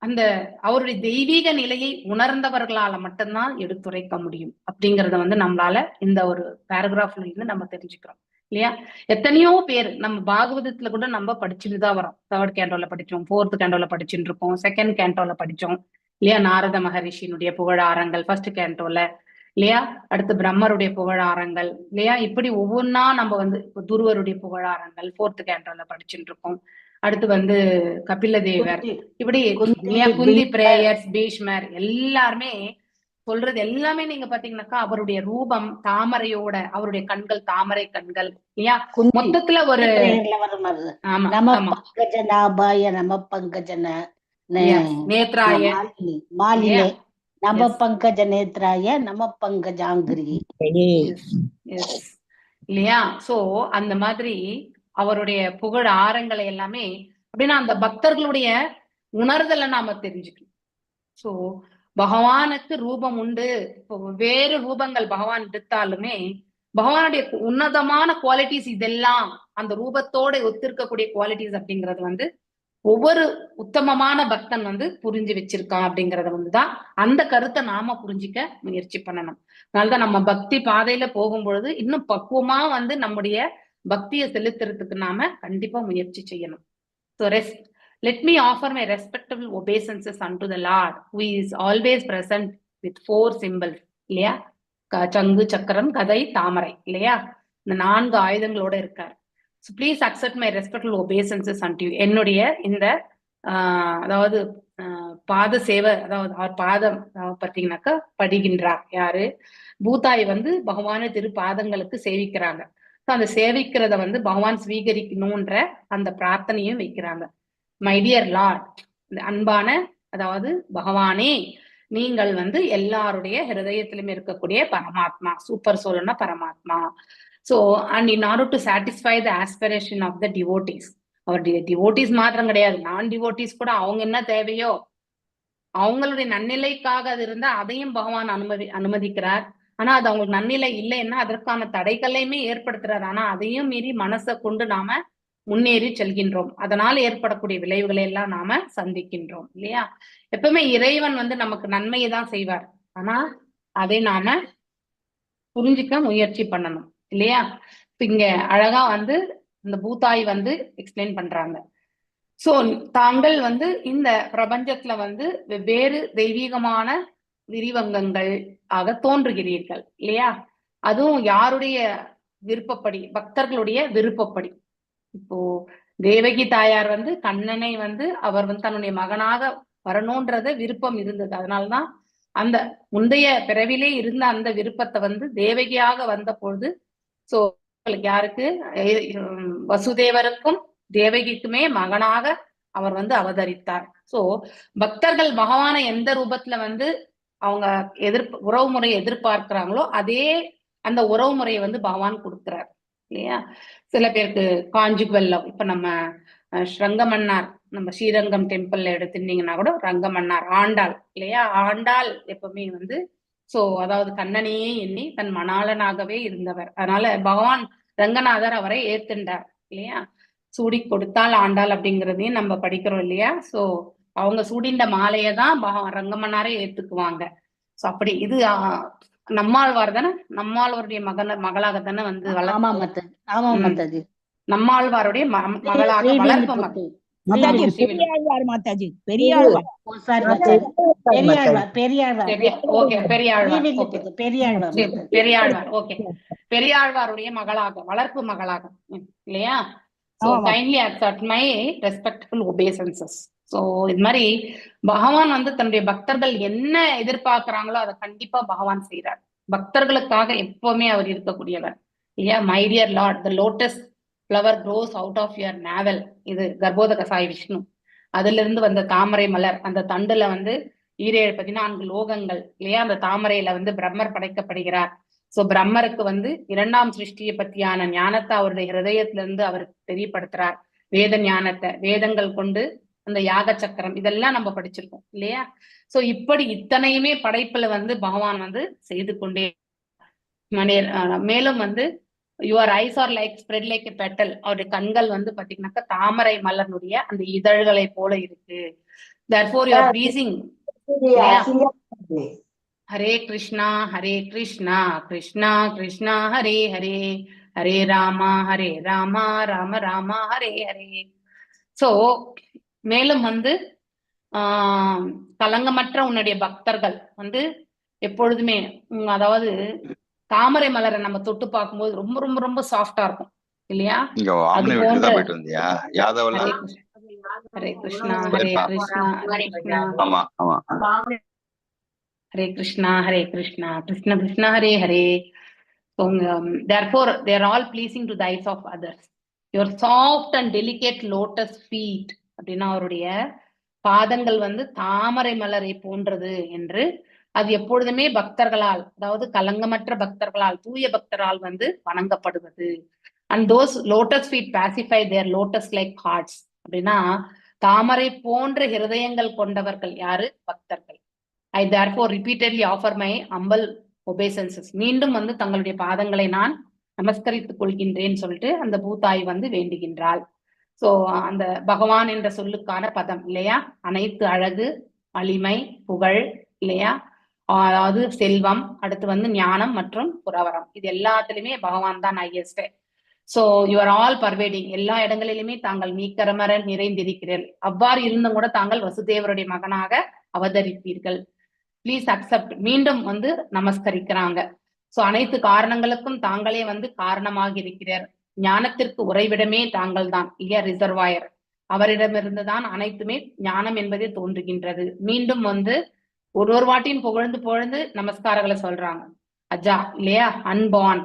அந்த அவருடைய தெய்வீக நிலையை உணர்ந்தவர்களால மட்டும்தான் எடுத்துரைக்க முடியும் அப்படிங்கறத நம்மளால இந்த ஒரு பேராகிராஃப்ல இருந்து நம்ம தெரிஞ்சுக்கிறோம் இல்லையா. எத்தனையோ பேர் நம்ம பாகவதத்துல கூட நம்ம படிச்சுட்டு தான் வரோம். 3rd கேண்டோல படிச்சோம், 4th கேண்டோல படிச்சுட்டு இருக்கோம், 2nd கேண்டோல படிச்சோம் இல்லையா. நாரத மகரிஷியினுடைய புகழாரங்கள் 1st கேண்டோல இல்லையா. அடுத்து பிரம்மருடைய புகழாரங்கள் இல்லையா. இப்படி ஒவ்வொன்னா நம்ம துருவருடைய புகழாரங்கள் 4th கேண்டோல படிச்சுட்டு இருக்கோம். அடுத்து கபில தேவர், இப்படி குந்தி பிரேயர்ஸ், பீஷ்மர், எல்லாருமே சொல்றது எல்லாமே நீங்க பாத்தீங்கன்னாக்கா அவருடைய ரூபம் தாமரையோட, அவருடைய கண்கள் தாமரை கண்கள் இல்லையா. மொத்தத்துல ஒரு நம பங்கஜன நேத்ராய மாலினே நம பங்கஜ நேத்ராய நம பங்கஜாங்கிரி இல்லையா. சோ அந்த மாதிரி அவருடைய புகழ் ஆரங்களை எல்லாமே அப்படின்னா அந்த பக்தர்களுடைய உணர்தலை நாம தெரிஞ்சுக்கணும். சோ பகவானுக்கு ரூபம் உண்டு. இப்போ வேறு ரூபங்கள் பகவான் எடுத்தாலுமே பகவானுடைய உன்னதமான குவாலிட்டிஸ் இதெல்லாம் அந்த ரூபத்தோட ஒத்திருக்கக்கூடிய குவாலிட்டிஸ் அப்படிங்கறது ஒவ்வொரு உத்தமமான பக்தன் புரிஞ்சு வச்சிருக்கான் அப்படிங்கறத தான் அந்த கருத்தை நாம புரிஞ்சிக்க முயற்சி பண்ணணும். அதனாலதான் நம்ம பக்தி பாதையில போகும் பொழுது இன்னும் பக்குவமா நம்முடைய பக்தியை செலுத்துறதுக்கு நாம கண்டிப்பா முயற்சி செய்யணும். So let me offer my respectable obeisances unto the Lord who is always present with 4 symbols இல்லையா? சங்கு, சக்கரம், கதை, தாமரை இல்லையா? இந்த 4 ஆயுதங்களோட இருக்கார். So please accept my respectful obeisances unto you. என்னுடைய இந்த அதாவது பாத சேவை, அதாவது அவர் பாதம் பார்த்தீங்கன்னாக்கா படிக்கின்றார் யாரு? பூதாய் வந்து பகவான திரு பாதங்களுக்கு சேவிக்கிறாங்க. அந்த சேவிக்கிறத வந்து பகவான் ஸ்வீகரிக்கணும்ன்ற அந்த பிரார்த்தனையும் வைக்கிறாங்க. மை டியர் லார்ட், அன்பான அதாவது பகவானே, நீங்கள் வந்து எல்லாருடைய ஹிருதயத்திலும் இருக்கக்கூடிய பரமாத்மா, சூப்பர் சோல்னா பரமாத்மா. So and in order to satisfy the aspiration of the devotees, அவருடைய டிவோட்டிஸ் மாத்திரம் கிடையாது, நான் டிவோட்டிஸ் கூட அவங்க என்ன தேவையோ அவங்களுடைய நன்னிலைக்காக அது இருந்தா அதையும் பகவான் அனுமதிக்கிறார். ஆனா அது அவங்களுக்கு நன்னிலை இல்லைன்னா அதற்கான தடைகளையுமே ஏற்படுத்துறாரு. ஆனா அதையும் மீறி மனசை கொண்டு நாம முன்னேறி செல்கின்றோம். அதனால ஏற்படக்கூடிய விளைவுகளை எல்லாம் நாம சந்திக்கின்றோம் இல்லையா? எப்பவுமே இறைவன் வந்து நமக்கு நன்மையை தான் செய்வார். ஆனா அதை நாம புரிஞ்சுக்க முயற்சி பண்ணணும் இல்லையா? இங்க அழகா வந்து இந்த பூதாய் வந்து எக்ஸ்பிளைன் பண்றாங்க. சோ தாங்கள் வந்து இந்த பிரபஞ்சத்துல வந்து வெவ்வேறு தெய்வீகமான விரிவங்கங்கள் ஆக தோன்றுகிறீர்கள் இல்லையா? அதுவும் யாருடைய விருப்பப்படி? பக்தர்களுடைய விருப்பப்படி. இப்போ தேவகி தாயார் வந்து கண்ணனை வந்து அவர் வந்து தன்னுடைய மகனாக வரணும்ன்றத விருப்பம் இருந்தது. அதனால்தான் அந்த முந்தைய பிறவிலே இருந்த அந்த விருப்பத்தை வந்து தேவகியாக வந்த பொழுது சோ யாருக்கு? வசுதேவருக்கும் தேவகிக்குமே மகனாக அவர் வந்து அவதரித்தார். சோ பக்தர்கள் பகவானை எந்த ரூபத்துல வந்து அவங்க உறவு முறையை எதிர்பார்க்கிறாங்களோ அதே அந்த உறவு முறையை வந்து பகவான் கொடுக்கிறார் இல்லையா? சில பேருக்கு காஞ்சுவல் லவ். இப்ப நம்ம ரங்கமன்னார், நம்ம ஸ்ரீரங்கம் டெம்பிள்ல எடுத்துட்டீங்கன்னா கூட ரங்கமன்னார் ஆண்டாள் இல்லையா? ஆண்டாள் எப்பவுமே வந்து சோ அதாவது கண்ணனையே எண்ணி தன் மணாளனாகவே இருந்தவர். அதனால பகவான் ரங்கநாதர் அவரை ஏத்துண்டார் இல்லையா? சூடி கொடுத்தால் ஆண்டாள் அப்படிங்கிறதையும் நம்ம படிக்கிறோம் இல்லையா? சோ அவங்க சூடின்ற மாலையை தான் ரங்கமன்னாரே ஏத்துக்குவாங்க. சோ அப்படி இது நம்மாழ்வார் தானே, நம்மாழ்வாருடைய மகளாக தானே வந்து நம்மாழ்வாருடைய மகளாக வளர்ப்பு மகள் பெரியாழ்வார் மாதாஜி, பெரியாழ்வார் ஓகே, பெரியாழ்வாருடைய மகளாக வளர்ப்பு மகளாக இல்லையா? So kindly accept my respectful obeisances. So இது மாதிரி பகவான் வந்து தன்னுடைய பக்தர்கள் என்ன எதிர்பார்க்கிறாங்களோ அதை கண்டிப்பா பகவான் செய்யறார். பக்தர்களுக்காக எப்பவுமே அவர் இருக்கக்கூடியவர் இல்லையா? My dear Lord, the lotus flower grows out of your navel. இது கர்ப்போதக சாய் விஷ்ணு. அதுல இருந்து வந்த தாமரை மலர், அந்த தண்டுல வந்து 14 லோகங்கள் இல்லையா? அந்த தாமரையில வந்து பிரம்மர் படைக்கப்படுகிறார். சோ பிரம்மருக்கு வந்து 2ஆம் சிருஷ்டியை பத்தியான ஞானத்தை அவருடைய ஹிருதயத்துல இருந்து அவர் தெரியப்படுத்துறார். வேத ஞானத்தை, வேதங்கள் கொண்டு அந்த யாக சக்கரம், இதெல்லாம் நம்ம படிச்சிருக்கோம் இல்லையா? சோ இப்படி இத்தனையுமே படைப்புல வந்து பகவான் வந்து செய்து கொண்டே மேலும் வந்து your eyes are like spread like a petal. அவருடைய கண்கள் வந்து பாத்தீங்கன்னாக்கா தாமரை மலர்னுடைய அந்த இதழ்களை போல இருக்கு. therefore you are pleasing. Hare Krishna Krishna Krishna Hare Hare, Hare Rama Rama Rama Hare Hare. So மேலும் வந்து கலங்கமற்ற உன்னுடைய பக்தர்கள் வந்து எப்பொழுதுமே அதாவது தாமரை மலரை நம்ம தொட்டு பார்க்கும்போது ரொம்ப ரொம்ப ரொம்ப சாஃப்டா இருக்கும் இல்லையா? அது போன்ற Hare Krishna Hare Krishna Krishna Krishna Hare Hare. therefore they are all pleasing to the eyes of others. your soft and delicate lotus feet அப்படின்னா அவருடைய பாதங்கள் வந்து தாமரை மலரை போன்றது என்று அது எப்பொழுதுமே பக்தர்களால், அதாவது கலங்கமற்ற பக்தர்களால், தூய பக்தரால் வந்து வணங்கப்படுவது. and those lotus feet pacify their lotus like hearts. அப்படின்னா தாமரை போன்ற ஹிருதயங்கள் கொண்டவர்கள் யாரு? பக்தர்கள். I therefore repeatedly offer my humble obeisances. மீண்டும் வந்து தங்களுடைய பாதங்களை நான் நமஸ்கரித்துக் கொள்கின்றேன்னு சொல்லிட்டு அந்த பூதாய் வந்து வேண்டுகின்றாள். சோ அந்த பகவான் என்ற சொல்லுக்கான பதம் இல்லையா? அனைத்து அழகு, வலிமை, புகழ் இல்லையா? அதாவது செல்வம், அடுத்து வந்து ஞானம் மற்றும் புரவரம், இது எல்லாத்துலயுமே பகவான் தான் highest. So you are all pervading, எல்லா இடங்களிலுமே தாங்கள் நீக்கரமர நிறைந்திருக்கிறீர்கள். அவ்வாறு இருந்தும் கூட தாங்கள் வசுதேவருடைய மகனாக அவதரிப்பீர்கள். Please accept. மீண்டும் வந்து நமஸ்கரிக்கிறாங்க. சோ அனைத்து காரணங்களுக்கும் தாங்களே வந்து காரணமாக இருக்கிறார். ஞானத்திற்கு உறைவிடமே தாங்கள் தான் இல்லையா, ரிசர்வாயர். அவரிடமிருந்துதான் அனைத்துமே ஞானம் என்பதே தோன்றுகின்றது. மீண்டும் வந்து ஒரு வாட்டியும் புகழ்ந்து புகழ்ந்து நமஸ்காரங்களை சொல்றாங்க. அஜா இல்லையா, அன்பான்.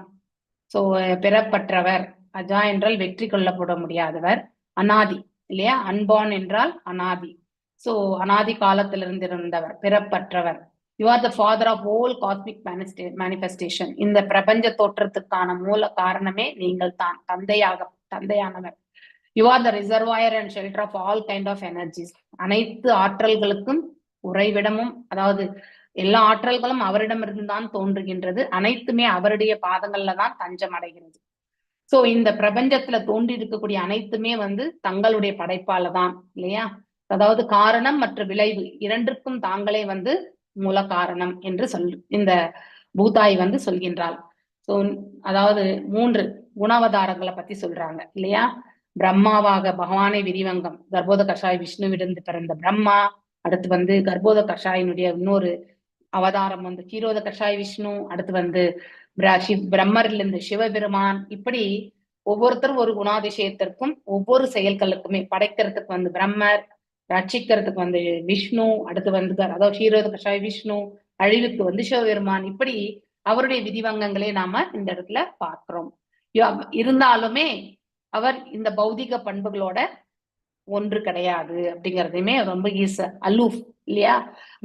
சோ பிறப்பற்றவர். அஜா என்றால் வெற்றி கொள்ளப்பட முடியாதவர். அனாதி இல்லையா, அன்பான் என்றால் அனாதி. சோ அனாதி காலத்திலிருந்து இருந்தவர், பிறப்பற்றவர். You are the father of whole cosmic manifestation. இந்த பிரபஞ்ச தோற்றத்துக்கான மூல காரணமே நீங்கள் தான், தந்தையானவர். You are the reservoir and shelter of all kind of energies. அனைத்து ஆற்றல்களுக்கும் உறைவிடமும், அதாவது எல்லா ஆற்றல்களும் அவரிடமிருந்து தான் தோன்றுகின்றது. அனைத்துமே அவருடைய பாதங்கள்ல தான் தஞ்சம் அடைகிறது. சோ இந்த பிரபஞ்சத்துல தோன்றி இருக்கக்கூடிய அனைத்துமே வந்து தங்களுடைய படைப்பால தான் இல்லையா. அதாவது காரணம் மற்றும் விளைவு இரண்டிற்கும் தாங்களே வந்து மூல காரணம் என்று இந்த பூதாய் வந்து சொல்கின்றாள். சோ அதாவது 3 குணாவதாரங்களை பத்தி சொல்றாங்க இல்லையா. பிரம்மாவாக பகவானை விரிவங்கம், கர்ப்போத கஷாய் விஷ்ணுவிடந்து பிறந்த பிரம்மா. அடுத்து வந்து கர்ப்போத கஷாயினுடைய இன்னொரு அவதாரம் வந்து கீரோத கஷாய் விஷ்ணு. அடுத்து வந்து பிரம்மரில் இருந்து சிவபெருமான். இப்படி ஒவ்வொருத்தரும் ஒரு குணாதிசயத்திற்கும் ஒவ்வொரு செயல்களுக்குமே, படைக்கிறதுக்கு வந்து பிரம்மர், ரட்சிக்கிறதுக்கு வந்து விஷ்ணு, அடுத்து வந்து அதாவது கீரோத கஷாய் விஷ்ணு, அழிவுக்கு வந்து சிவபெருமான். இப்படி அவருடைய விதிவங்கங்களே நாம இந்த இடத்துல பார்க்கிறோம். இருந்தாலுமே அவர் இந்த பௌதிக பண்புகளோட ஒன்று கிடையாது அப்படிங்கறதையுமே ரொம்ப அலூஃப் இல்லையா,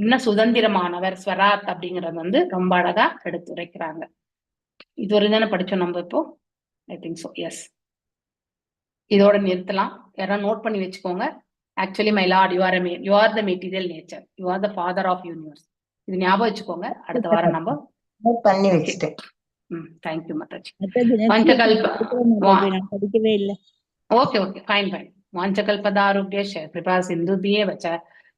இன்னும் சுதந்திரமானவர், ஸ்வராத் அப்படிங்கறது வந்து ரொம்ப அழகா எடுத்துரைக்கிறாங்க. இது ஒரு தானே படிச்சோம் நம்ம இப்போ. I think so, yes. இதோட நிறுத்தலாம். யாராவது நோட் பண்ணி வச்சுக்கோங்க. Actually my lord, you are the material nature, you are the father of universe. இது ஞாபகம் வச்சுக்கோங்க. அடுத்த வாரம் நம்ம பண்ணி வச்சுட்டேன். தேங்க்யூ மாதாஜி. படிக்கவே இல்லை. Okay okay, fine fine. வாஞ்சகல்பதாருभ्यश्च कृपा सिन्धुभ्येव च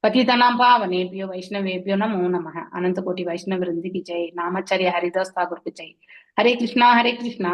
पतितानां पावनेभ्यो वैष्णवेभ्यो नमो नमः. अनंत कोटि वैष्णव वृंद की जय. नामाचार्य हरिदास ठाकुर की जय. हरे कृष्णा हरे कृष्णा.